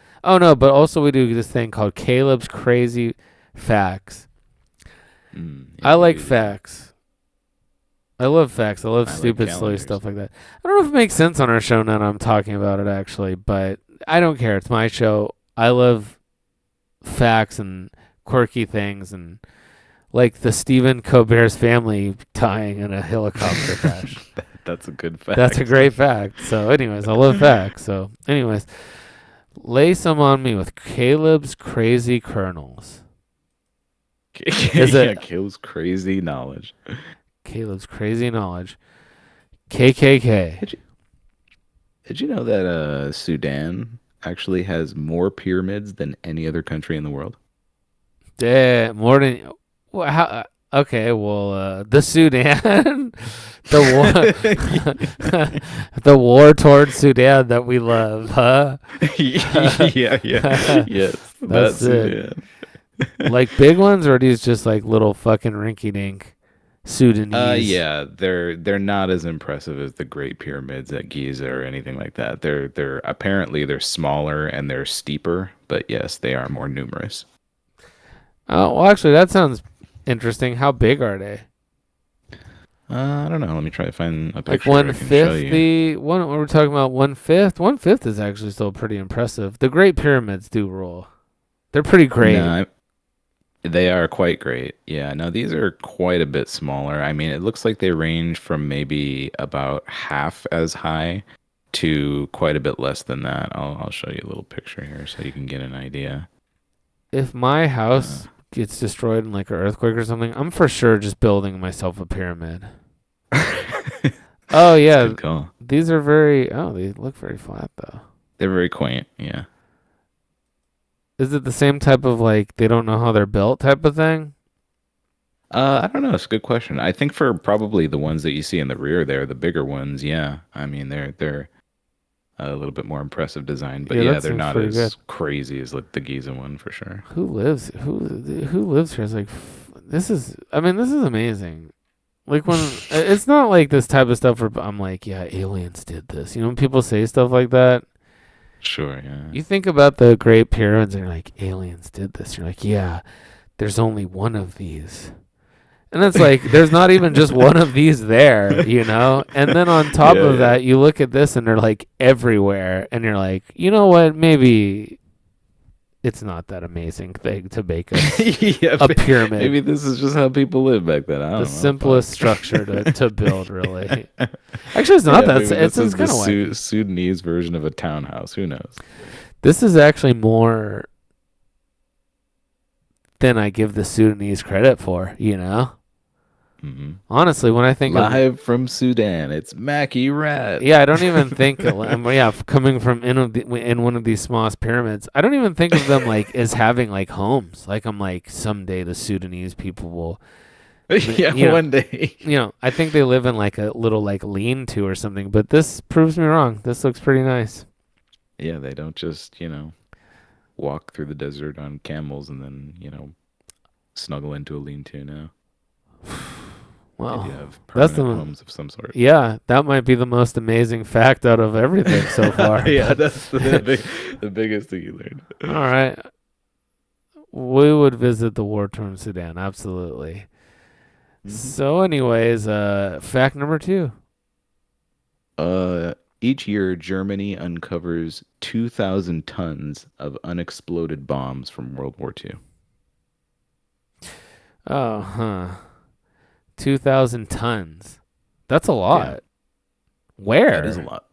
also we do this thing called Caleb's Crazy Facts. I like facts. I love facts. I love stupid, silly stuff like that. I don't know if it makes sense on our show now that I'm talking about it actually, but I don't care. It's my show. I love facts and quirky things, and like the Stephen Colbert's family dying in a helicopter crash. That's a good fact. That's a great fact. So anyways, I love facts. So anyways, lay some on me with Caleb's Crazy Kernels. Caleb's Crazy Knowledge. Caleb's Crazy Knowledge. KKK. Did you know that Sudan actually has more pyramids than any other country in the world? More than... Well, how... Okay, well, the Sudan, the war towards Sudan that we love, huh? Yes, that's it. Like big ones, or are these just like little fucking rinky-dink Sudanese? Yeah, they're not as impressive as the Great Pyramids at Giza or anything like that. They're apparently they're smaller and they're steeper, but yes, they are more numerous. Oh, well, actually, that sounds interesting. How big are they? I don't know. Let me try to find a picture. Like 1/5 the one we're talking about. 1/5. 1/5 is actually still pretty impressive. The Great Pyramids do rule. They're pretty great. No, They are quite great. Yeah, no, these are quite a bit smaller. I mean, it looks like they range from maybe about half as high to quite a bit less than that. I'll show you a little picture here so you can get an idea. If my Uh, house gets destroyed in like an earthquake or something, I'm for sure just building myself a pyramid. Oh it's a yeah, good call. these are very. Oh, they look very flat though. They're very quaint. Yeah. Is it the same type of like they don't know how they're built type of thing? I don't know. It's a good question. I think for probably the ones that you see in the rear there, the bigger ones, yeah. I mean, they're a little bit more impressive design, but Yeah, yeah, that they're seems not pretty good. as crazy as like the Giza one for sure. Who lives here? Is like this is. I mean, this is amazing. Like when it's not like this type of stuff where I'm like, yeah, aliens did this. You know, when people say stuff like that, Sure, yeah. you think about the Great Pyramids and you're like, aliens did this. You're like, yeah, there's only one of these. And it's like, there's not even just one of these there, you know? And then on top Yeah, of yeah. that, you look at this and they're like everywhere. And you're like, you know what? Maybe it's not that amazing thing to make Yeah, a pyramid. maybe this is just how people lived back then. I don't The know. simplest Fuck. structure to build, really. Actually, it's not Yeah, that. maybe It's this is kind the of wacky. Sudanese version of a townhouse. Who knows? This is actually more than I give the Sudanese credit for, you know? Hmm. Honestly, when I think of Live from Sudan, it's Mackie Rap. yeah, I don't even think coming from in one of these smallest pyramids, I don't even think of them like as having like homes. Like I'm like someday the Sudanese people will Yeah, you know, one day. I think they live in like a little like lean-to or something, but this proves me wrong. This looks pretty nice. Yeah, they don't just, walk through the desert on camels and then, snuggle into a lean-to now. They do Well, have that's permanent homes of some sort. yeah, that might be the most amazing fact out of everything so far. Yeah, that's the biggest thing you learned. All right. We would visit the war-torn Sudan, absolutely. So, anyways, fact number 2. Each year, Germany uncovers 2,000 tons of unexploded bombs from World War II. Oh, huh. 2,000 tons. That's a lot. Yeah. Where? That is a lot.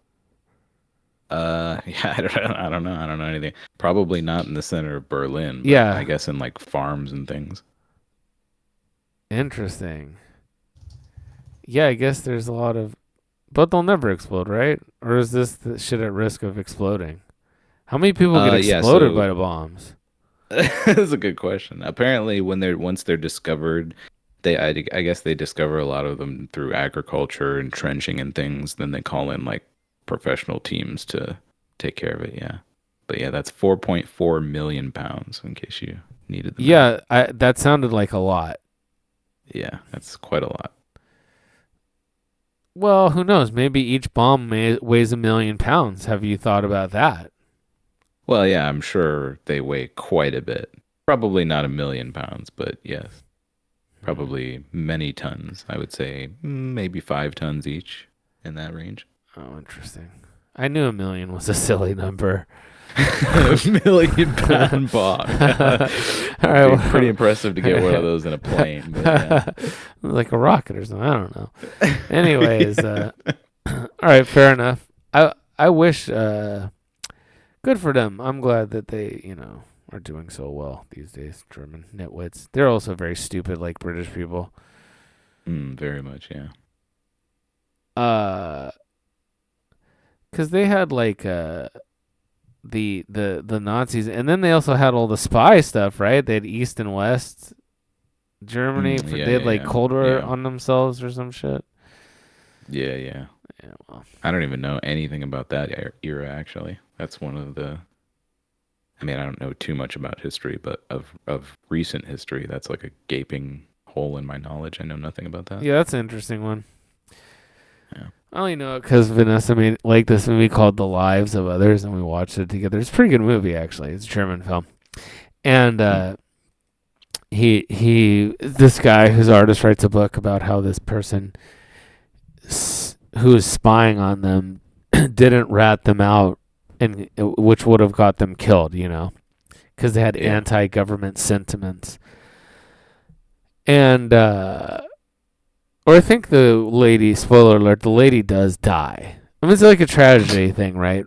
Yeah, I don't know. I don't know anything. Probably not in the center of Berlin. But Yeah. I guess in like farms and things. Interesting. Yeah, I guess there's a lot of... But they'll never explode, right? Or is this the shit at risk of exploding? How many people get Yeah, exploded so by the bombs? that's a good question. Apparently, once they're discovered, I guess they discover a lot of them through agriculture and trenching and things. Then they call in like professional teams to take care of it. Yeah, but yeah, that's 4.4 million pounds. In case you needed the math. Yeah, that sounded like a lot. Yeah, that's quite a lot. Well, who knows? Maybe each bomb weighs 1,000,000 pounds. Have you thought about that? Well, yeah, I'm sure they weigh quite a bit. Probably not 1,000,000 pounds, but yes, probably many tons. I would say maybe 5 tons each in that range. Oh, interesting. I knew 1,000,000 was a silly number. £1,000,000 bomb. All right, well, Pretty impressive to get one of those in a plane. But yeah. like a rocket or something. I don't know. Anyways, all right, fair enough. I wish. Good for them. I'm glad that they are doing so well these days. German nitwits. They're also very stupid, like British people. Very much, yeah. Because they had like the Nazis, and then they also had all the spy stuff, right? They had East and West Germany. They had like Cold War on themselves or some shit. Yeah. Yeah, well, I don't even know anything about that era, actually. That's one of the... I mean, I don't know too much about history, but of recent history, that's like a gaping hole in my knowledge. I know nothing about that. yeah, that's an interesting one. Yeah. I only know it because Vanessa made like this movie called The Lives of Others, and we watched it together. It's a pretty good movie, actually. It's a German film. And this guy who's an artist writes a book about how this person who is spying on them didn't rat them out, and which would have got them killed, because they had anti-government sentiments. And or I think the lady, spoiler alert, the lady does die. I mean, it's like a tragedy thing, right?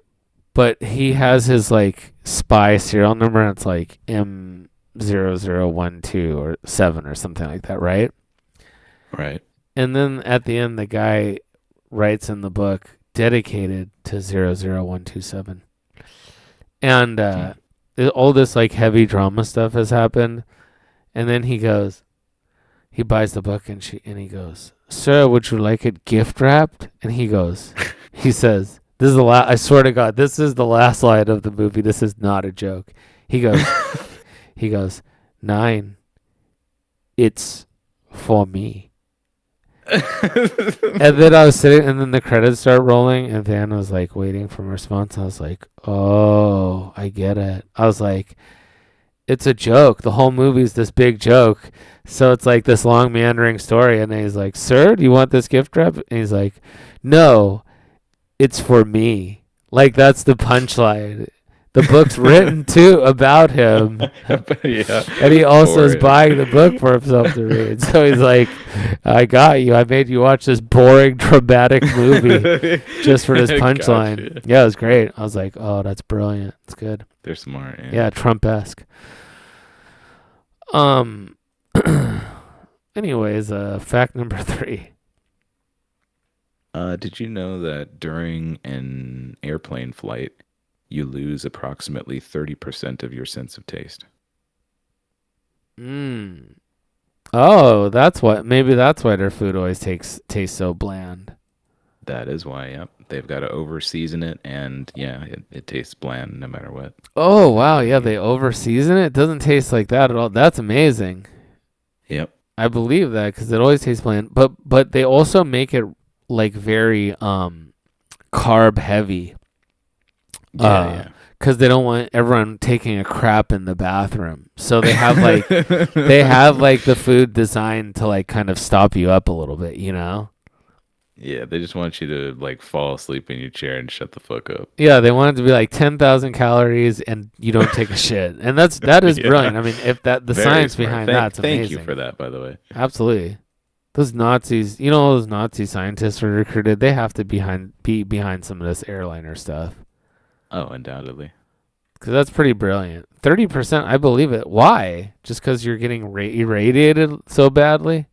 But he has his like spy serial number, and it's like M0012 or 7 or something like that, right? Right. And then at the end, the guy writes in the book dedicated to 00127. And all this like heavy drama stuff has happened. And then he buys the book and he goes, "Sir, would you like it gift wrapped?" And he says, "This is the last, I swear to God, this is the last line of the movie. This is not a joke." He goes, "9, it's for me." And then I was sitting, and then the credits start rolling, and Dan was like waiting for my response. I was like, "Oh, I get it." I was like, "It's a joke. The whole movie's this big joke." So it's like this long meandering story, and he's like, "Sir, do you want this gift wrap?" And he's like, "No, it's for me." Like, that's the punchline. The book's written too about him. Yeah. And he also is buying the book for himself to read. So he's like, "I got you. I made you watch this boring, dramatic movie just for this punchline." Yeah, it was great. I was like, "Oh, that's brilliant. It's good." They're smart. Yeah, Trump-esque. Anyways, fact number 3. Did you know that during an airplane flight, you lose approximately 30% of your sense of taste? Oh, maybe that's why their food always tastes so bland. That is why, yep. They've got to over season it, and yeah, it tastes bland no matter what. Oh, wow. Yeah, they over season it. It doesn't taste like that at all. That's amazing. Yep. I believe that because it always tastes bland. But they also make it like very carb heavy. Yeah. Because they don't want everyone taking a crap in the bathroom, so they have like the food designed to like kind of stop you up a little bit, you know? Yeah, they just want you to like fall asleep in your chair and shut the fuck up. Yeah, they want it to be like 10,000 calories and you don't take a shit, and that is brilliant. I mean, if the Very science smart. behind that's amazing. Thank you for that, by the way. Absolutely. Those Nazis, all those Nazi scientists were recruited. They have to be behind some of this airliner stuff. Oh, undoubtedly. Because that's pretty brilliant. 30%, I believe it. Why? Just because you're getting irradiated so badly?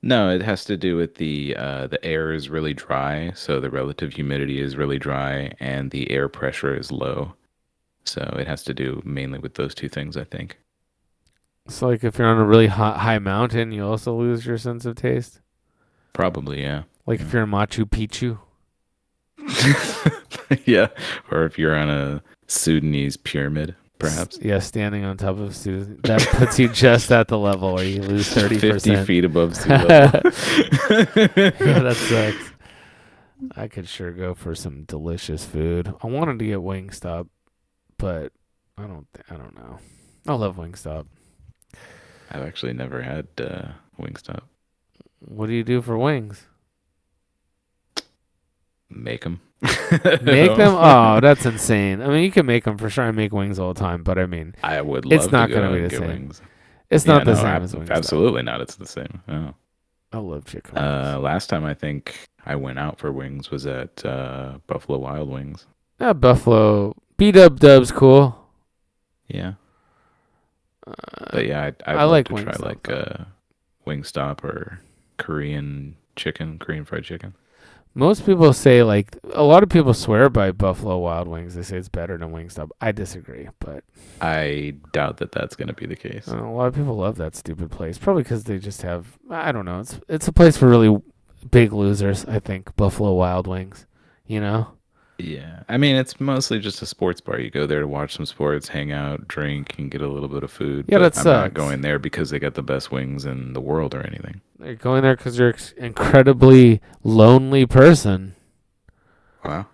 No, it has to do with the air is really dry, so the relative humidity is really dry, and the air pressure is low. So it has to do mainly with those two things, I think. So, like, if you're on a really high mountain, you also lose your sense of taste? Probably, yeah. Like if you're in Machu Picchu? Yeah, or if you're on a Sudanese pyramid, perhaps. Yeah, standing on top of Sudan. That puts you just at the level where you lose 30%. 50 feet above sea level. Yeah, that sucks. I could sure go for some delicious food. I wanted to get Wingstop, but I don't know. I love Wingstop. I've actually never had Wingstop. What do you do for wings? Make them. Make them? Oh, that's insane. I mean, you can make them for sure. I make wings all the time, but I mean, I would love it's not to go going to be and the get same. wings. It's not the same as Wingstop. Absolutely not. It's the same. Oh. I love chicken wings. Last time I think I went out for wings was at Buffalo Wild Wings. Yeah, Buffalo. B-Dub's cool. Yeah. But yeah, I like like to try Wingstop, like Wingstop or Korean fried chicken. Most people say, like, a lot of people swear by Buffalo Wild Wings. They say it's better than Wingstop. I disagree, but I doubt that that's going to be the case. a lot of people love that stupid place. Probably because they just have, I don't know. It's a place for really big losers, I think, Buffalo Wild Wings, you know? Yeah. I mean, it's mostly just a sports bar. You go there to watch some sports, hang out, drink, and get a little bit of food. Yeah, but that I'm sucks. not going there because they got the best wings in the world or anything. You're going there because you're an incredibly lonely person. Wow.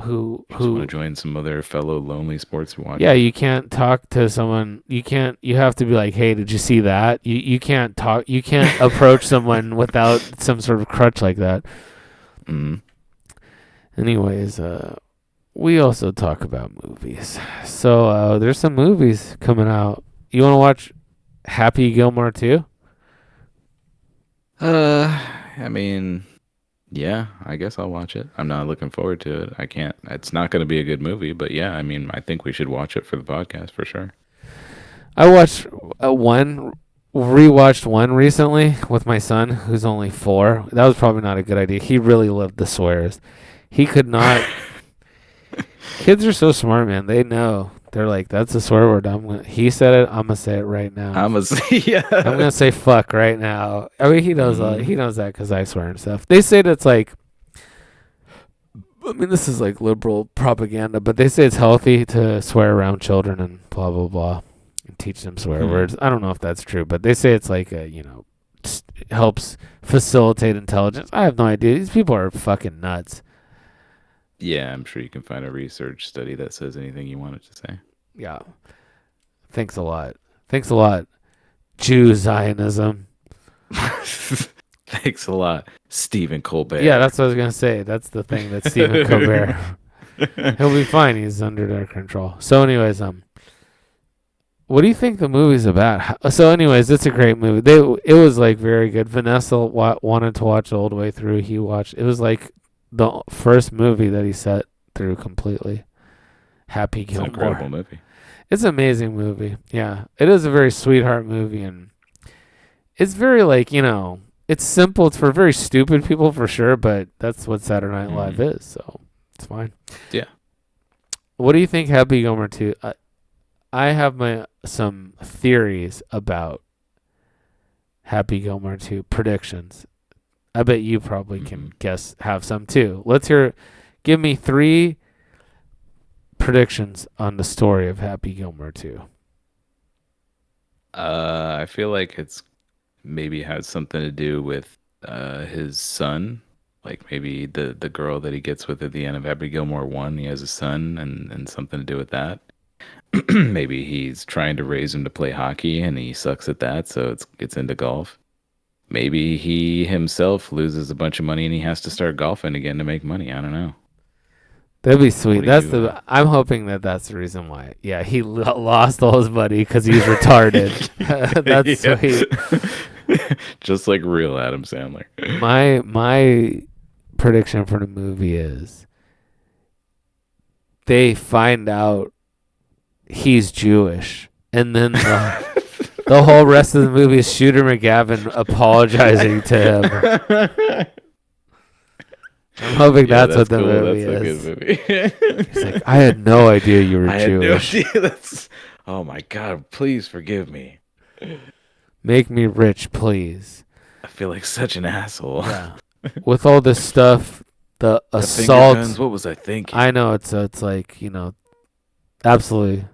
Who just want to join some other fellow lonely sports watchers. Yeah, you can't talk to someone. You have to be like, "Hey, did you see that?" You can't talk. You can't approach someone without some sort of crutch like that. Mm. Anyways, we also talk about movies. So there's some movies coming out. You want to watch Happy Gilmore too? I mean, yeah, I guess I'll watch it. I'm not looking forward to it. I can't. It's not going to be a good movie, but yeah, I mean, I think we should watch it for the podcast for sure. I watched rewatched one recently with my son, who's only 4. That was probably not a good idea. He really loved the swears. He could not. Kids are so smart, man. They know. They're like, that's a swear word. He said it. I'm gonna say it right now. I'm gonna say, yeah. I'm gonna say fuck right now. I mean, he knows. He knows that because I swear and stuff. They say that's like. I mean, this is like liberal propaganda, but they say it's healthy to swear around children and blah blah blah, and teach them swear words. I don't know if that's true, but they say it's like helps facilitate intelligence. I have no idea. These people are fucking nuts. Yeah, I'm sure you can find a research study that says anything you want it to say. Yeah. Thanks a lot. Thanks a lot, Jew Zionism. Thanks a lot, Stephen Colbert. Yeah, that's what I was gonna say. That's the thing that Stephen Colbert. He'll be fine. He's under their control. So, anyways, what do you think the movie's about? So, anyways, it's a great movie. It was like very good. Vanessa wanted to watch it all the way through. He watched. It was like the first movie that he sat through completely. Happy Gilmore. It's an incredible movie. It's an amazing movie. Yeah, it is a very sweetheart movie, and it's very it's simple. It's for very stupid people for sure, but that's what Saturday Night Live is, so it's fine. Yeah. What do you think Happy Gilmore 2? I have some theories about Happy Gilmore 2 predictions. I bet you probably can have some too. Let's hear. Give me 3 predictions on the story of Happy Gilmore 2. I feel like it's maybe has something to do with his son. Like maybe the girl that he gets with at the end of Happy Gilmore 1, he has a son and something to do with that. Maybe he's trying to raise him to play hockey and he sucks at that, so it gets into golf. Maybe he himself loses a bunch of money and he has to start golfing again to make money. I don't know. That'd be sweet. I'm hoping that's the reason why. Yeah, he lost all his money because he's retarded. That's sweet. Just like real Adam Sandler. My prediction for the movie is they find out he's Jewish, and then the whole rest of the movie is Shooter McGavin apologizing to him. I'm hoping that's what the movie is. That's a good movie. He's like, I had no idea you were Jewish. Had no idea. Oh my God, please forgive me. Make me rich, please. I feel like such an asshole. Yeah. With all this stuff, the assault. Guns, what was I thinking? I know it's like, absolutely.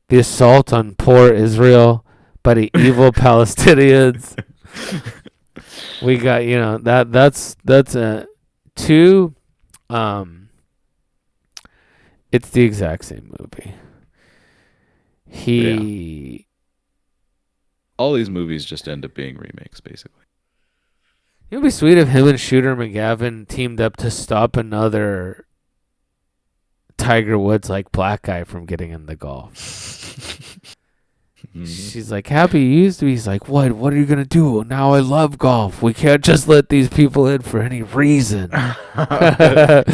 The assault on poor Israel by the evil Palestinians. We got, that's 2, it's the exact same movie. All these movies just end up being remakes, basically. It would be sweet if him and Shooter McGavin teamed up to stop another Tiger Woods like black guy from getting in the golf. She's like, Happy, you used to be. He's like, what? What are you going to do? Now I love golf. We can't just let these people in for any reason. The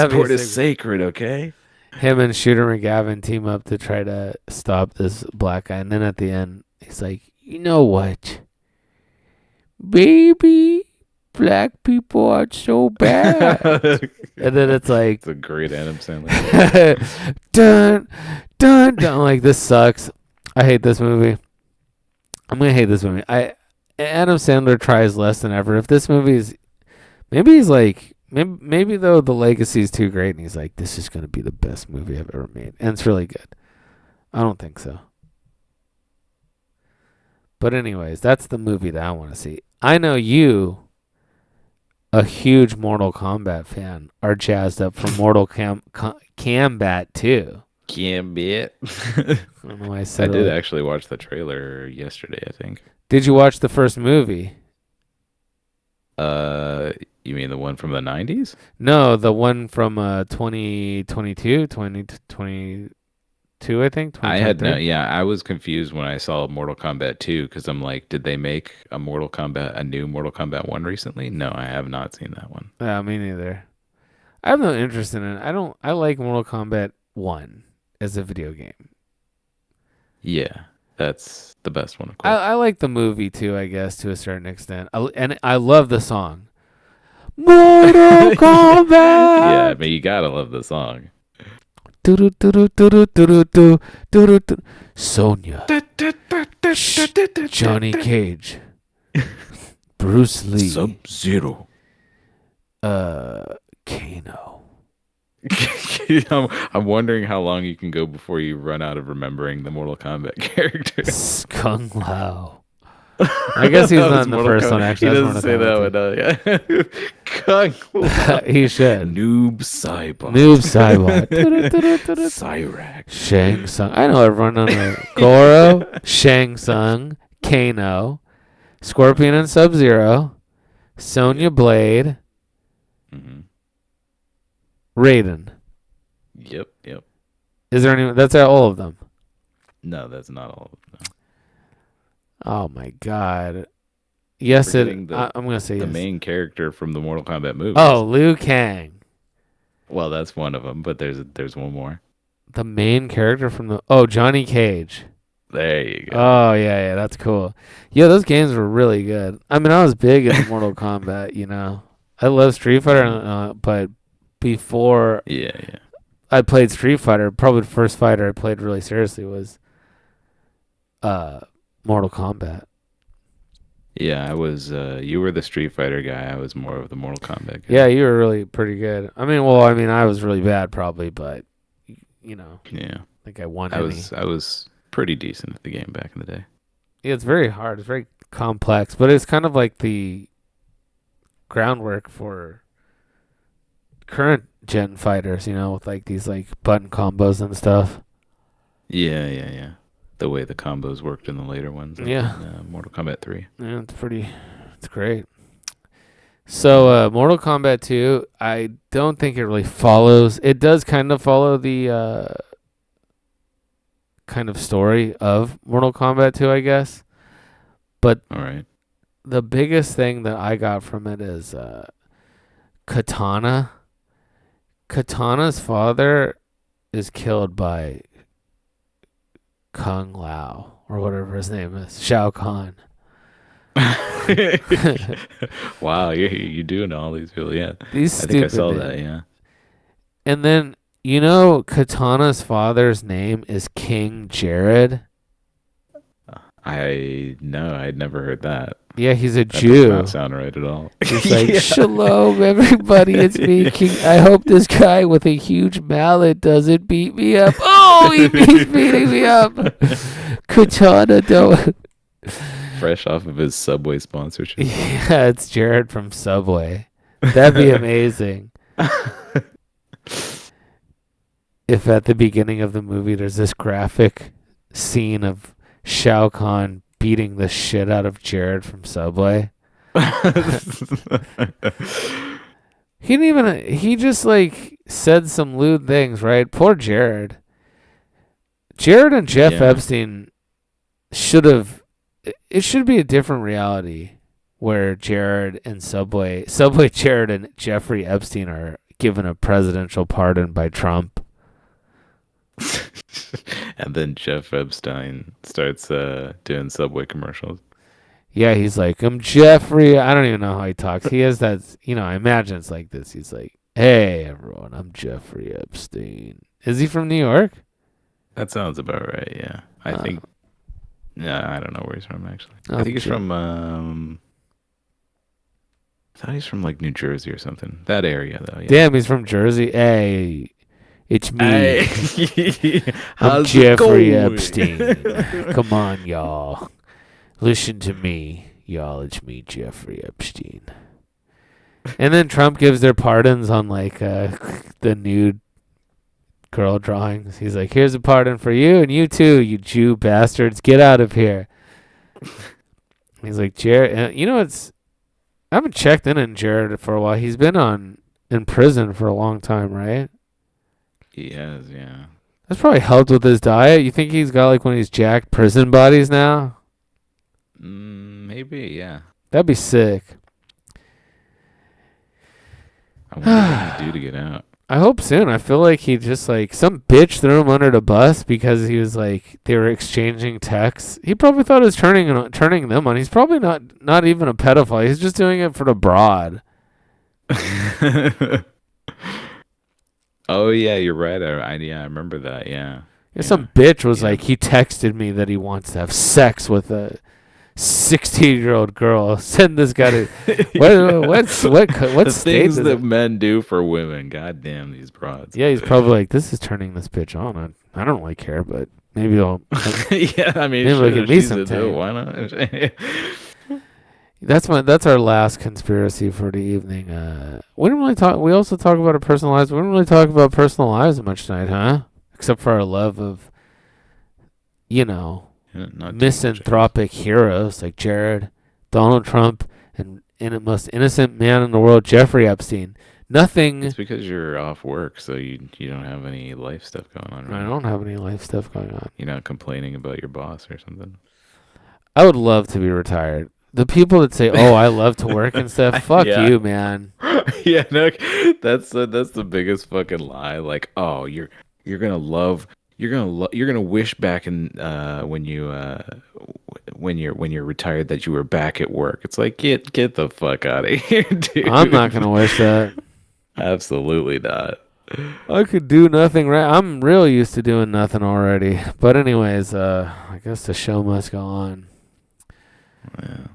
sport is sacred, okay? Him and Shooter McGavin team up to try to stop this black guy. And then at the end, he's like, you know what? Baby, black people are so bad. And then it's like... It's a great Adam Sandler. dun, dun, dun. Like, this sucks. I hate this movie. I'm going to hate this movie. Adam Sandler tries less than ever. If this movie is... Maybe he's like... Maybe though the legacy is too great and he's like, this is going to be the best movie I've ever made. And it's really good. I don't think so. But anyways, that's the movie that I want to see. I know you, a huge Mortal Kombat fan, are jazzed up for Mortal Kombat 2. Kombat. I don't know why I said I did actually watch the trailer yesterday, I think. Did you watch the first movie? You mean the one from the 90s? No, the one from 2022, 2020. 2, I think. I had no, 2023. yeah, I was confused when I saw Mortal Kombat 2 because I'm like, did they make a new Mortal Kombat 1 recently? No, I have not seen that one. Yeah, me neither. I have no interest in it. I don't. I like Mortal Kombat 1 as a video game. Yeah, that's the best one, of I, course. I like the movie too, I guess, to a certain extent. And I love the song. Mortal Yeah, Kombat. I mean, you gotta love the song. Sonya, Johnny Cage, Bruce Lee, Sub-Zero. Kano, I'm wondering how long you can go before you run out of remembering the Mortal Kombat characters. Kung Lao. I guess he's That not was in the Mortal first one, Kombat. actually. He That's doesn't say Mortal that one. Yeah. Kung Lao. He should. Noob Saibot. Noob Saibot. Cyrac. Shang Tsung. I know everyone on there. Goro, Shang Tsung, Kano, Scorpion and Sub-Zero, Sonya Blade, Hmm. Raiden. Yep. Is there anyone? That's all of them. No, that's not all of them. Oh my god. Yes, Forgetting I'm gonna say the yes. main character from the Mortal Kombat movies. Oh, Liu Kang. Well, that's one of them, but there's one more. The main character from Johnny Cage. There you go. Oh yeah, that's cool. Yeah, those games were really good. I mean, I was big into Mortal Kombat. I love Street Fighter, but before Yeah. I played Street Fighter, probably the first fighter I played really seriously was Mortal Kombat. Yeah, I was. You were the Street Fighter guy. I was more of the Mortal Kombat guy. Yeah, you were really pretty good. I mean, I was really bad probably, but Yeah. I think I won. I was pretty decent at the game back in the day. Yeah, it's very hard. It's very complex, but it's kind of like the groundwork for current gen fighters. With like these like button combos and stuff. Yeah. The way the combos worked in the later ones. Yeah. In, Mortal Kombat 3. Yeah, it's great. So, Mortal Kombat 2, I don't think it really follows. It does kind of follow the kind of story of Mortal Kombat 2, I guess. But All right. the biggest thing that I got from it is Katana. Katana's father is killed by Kung Lao, or whatever his name is, Shao Kahn. Wow, you're doing all these people. Yeah, These I think I stupid saw names. that. Yeah. And then, Katana's father's name is King Jared. I'd never heard that. Yeah, he's a That does Jew. not sound right at all. He's like, Yeah. Shalom, everybody, it's me, King. I hope this guy with a huge mallet doesn't beat me up. Oh, he's beating me up. Katana, don't. Fresh off of his Subway sponsorship. Yeah, it's Jared from Subway. That'd be amazing. If at the beginning of the movie there's this graphic scene of Shao Kahn beating the shit out of Jared from Subway. He just like said some lewd things, right? Poor Jared. Jared and Jeff Yeah. Epstein it should be a different reality where Jared and Subway Jared and Jeffrey Epstein are given a presidential pardon by Trump. And then Jeff Epstein starts doing Subway commercials. Yeah, he's like, I'm Jeffrey. I don't even know how he talks. He has that, I imagine it's like this. He's like, hey, everyone, I'm Jeffrey Epstein. Is he from New York? That sounds about right, yeah. I think, I don't know where he's from, actually. I Oh, think he's shit. from, I thought he's from, like, New Jersey or something. That area, though, yeah. Damn, he's from Jersey. Hey, it's me. Hey. I'm How's it Jeffrey going? Epstein. Come on, y'all. Listen to me, y'all. It's me, Jeffrey Epstein. And then Trump gives their pardons on like the nude girl drawings. He's like, here's a pardon for you and you too, you Jew bastards. Get out of here. He's like, Jared, I haven't checked in on Jared for a while. He's been in prison for a long time, right? He has, yeah. That's probably helped with his diet. You think he's got like one of these jacked prison bodies now? Maybe, yeah. That'd be sick. I wonder what he'd do to get out. I hope soon. I feel like he just like some bitch threw him under the bus because he was like they were exchanging texts. He probably thought it was turning them on. He's probably not even a pedophile. He's just doing it for the broad. Oh yeah, you're right. I remember that. Yeah. Some bitch was like, he texted me that he wants to have sex with a 16-year-old girl. Send this guy to what the state things is that it? men do for women. God damn these broads. Yeah, he's probably like, this is turning this bitch on. I don't really care, but maybe I'll. Yeah, I mean, maybe we can meet sometime. Why not? That's our last conspiracy for the evening. We didn't really talk. We also talk about our personal lives. We didn't really talk about personal lives much tonight, huh? Except for our love of, misanthropic heroes like Jared, Donald Trump, and the most innocent man in the world, Jeffrey Epstein. Nothing. It's because you're off work, so you don't have any life stuff going on. Right? I don't have any life stuff going on. You're not complaining about your boss or something. I would love to be retired. The people that say, "Oh, I love to work and stuff," fuck you, man. Yeah, no, that's the biggest fucking lie. Like, oh, you're gonna wish back in when you're retired that you were back at work. It's like get the fuck out of here, dude. I'm not gonna wish that. Absolutely not. I could do nothing right. I'm real used to doing nothing already. But anyways, I guess the show must go on. Yeah.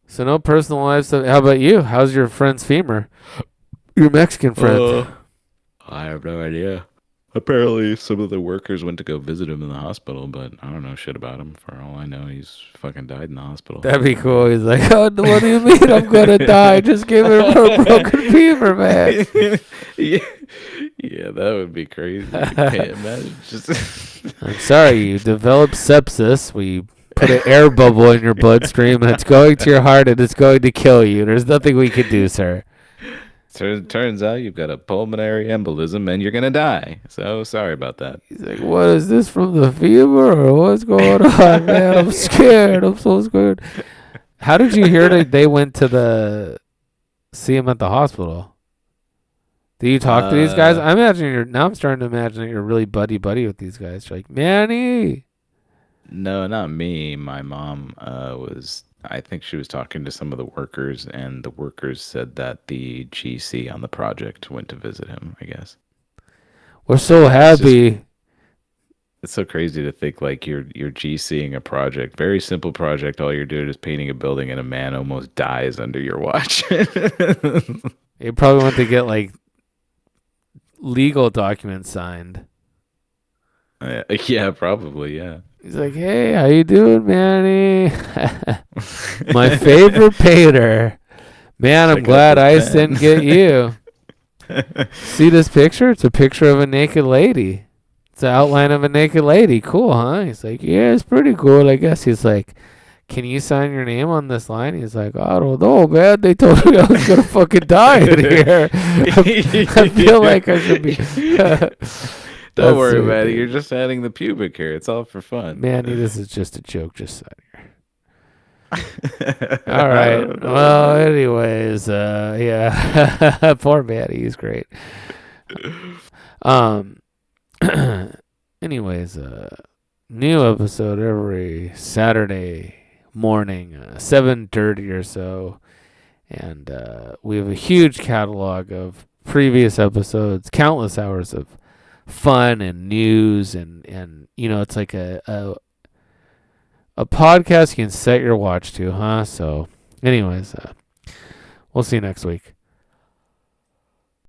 So no personal life stuff. How about you? How's your friend's femur? Your Mexican friend. I have no idea. Apparently, some of the workers went to go visit him in the hospital, but I don't know shit about him. For all I know, he's fucking died in the hospital. That'd be cool. He's like, oh, what do you mean I'm gonna die? Just give me a broken femur, man. Yeah, that would be crazy. Imagine just. I'm sorry, you developed sepsis. We put an air bubble in your bloodstream, and it's going to your heart, and it's going to kill you. There's nothing we can do, sir. Turns out you've got a pulmonary embolism and you're going to die. So sorry about that. He's like, what is this from the fever or what's going on, man? I'm scared. I'm so scared. How did you hear that they went to see him at the hospital? Do you talk to these guys? I'm starting to imagine that you're really buddy with these guys. You're like, Manny. No, not me. My mom I think she was talking to some of the workers, and the workers said that the GC on the project went to visit him, I guess. We're so happy. It's so crazy to think like you're GCing a project, very simple project. All you're doing is painting a building, and a man almost dies under your watch. You probably went to get like legal documents signed. Yeah, probably, yeah. He's like, hey, how you doing, Manny? My favorite painter. Man, I'm glad I didn't get you. See this picture? It's a picture of a naked lady. It's an outline of a naked lady. Cool, huh? He's like, yeah, it's pretty cool, I guess. He's like, can you sign your name on this line? He's like, I don't know, man. They told me I was going to fucking die in here. I feel like I should be... Don't worry about it. You're just adding the pubic hair. It's all for fun. Manny, this is just a joke. Just sat here. All right. Well, anyways, yeah. Poor Manny. He's great. Anyways, new episode every Saturday morning, 7:30 or so, and we have a huge catalog of previous episodes, countless hours of fun and news, and it's like a podcast you can set your watch to, huh? So anyways, we'll see you next week.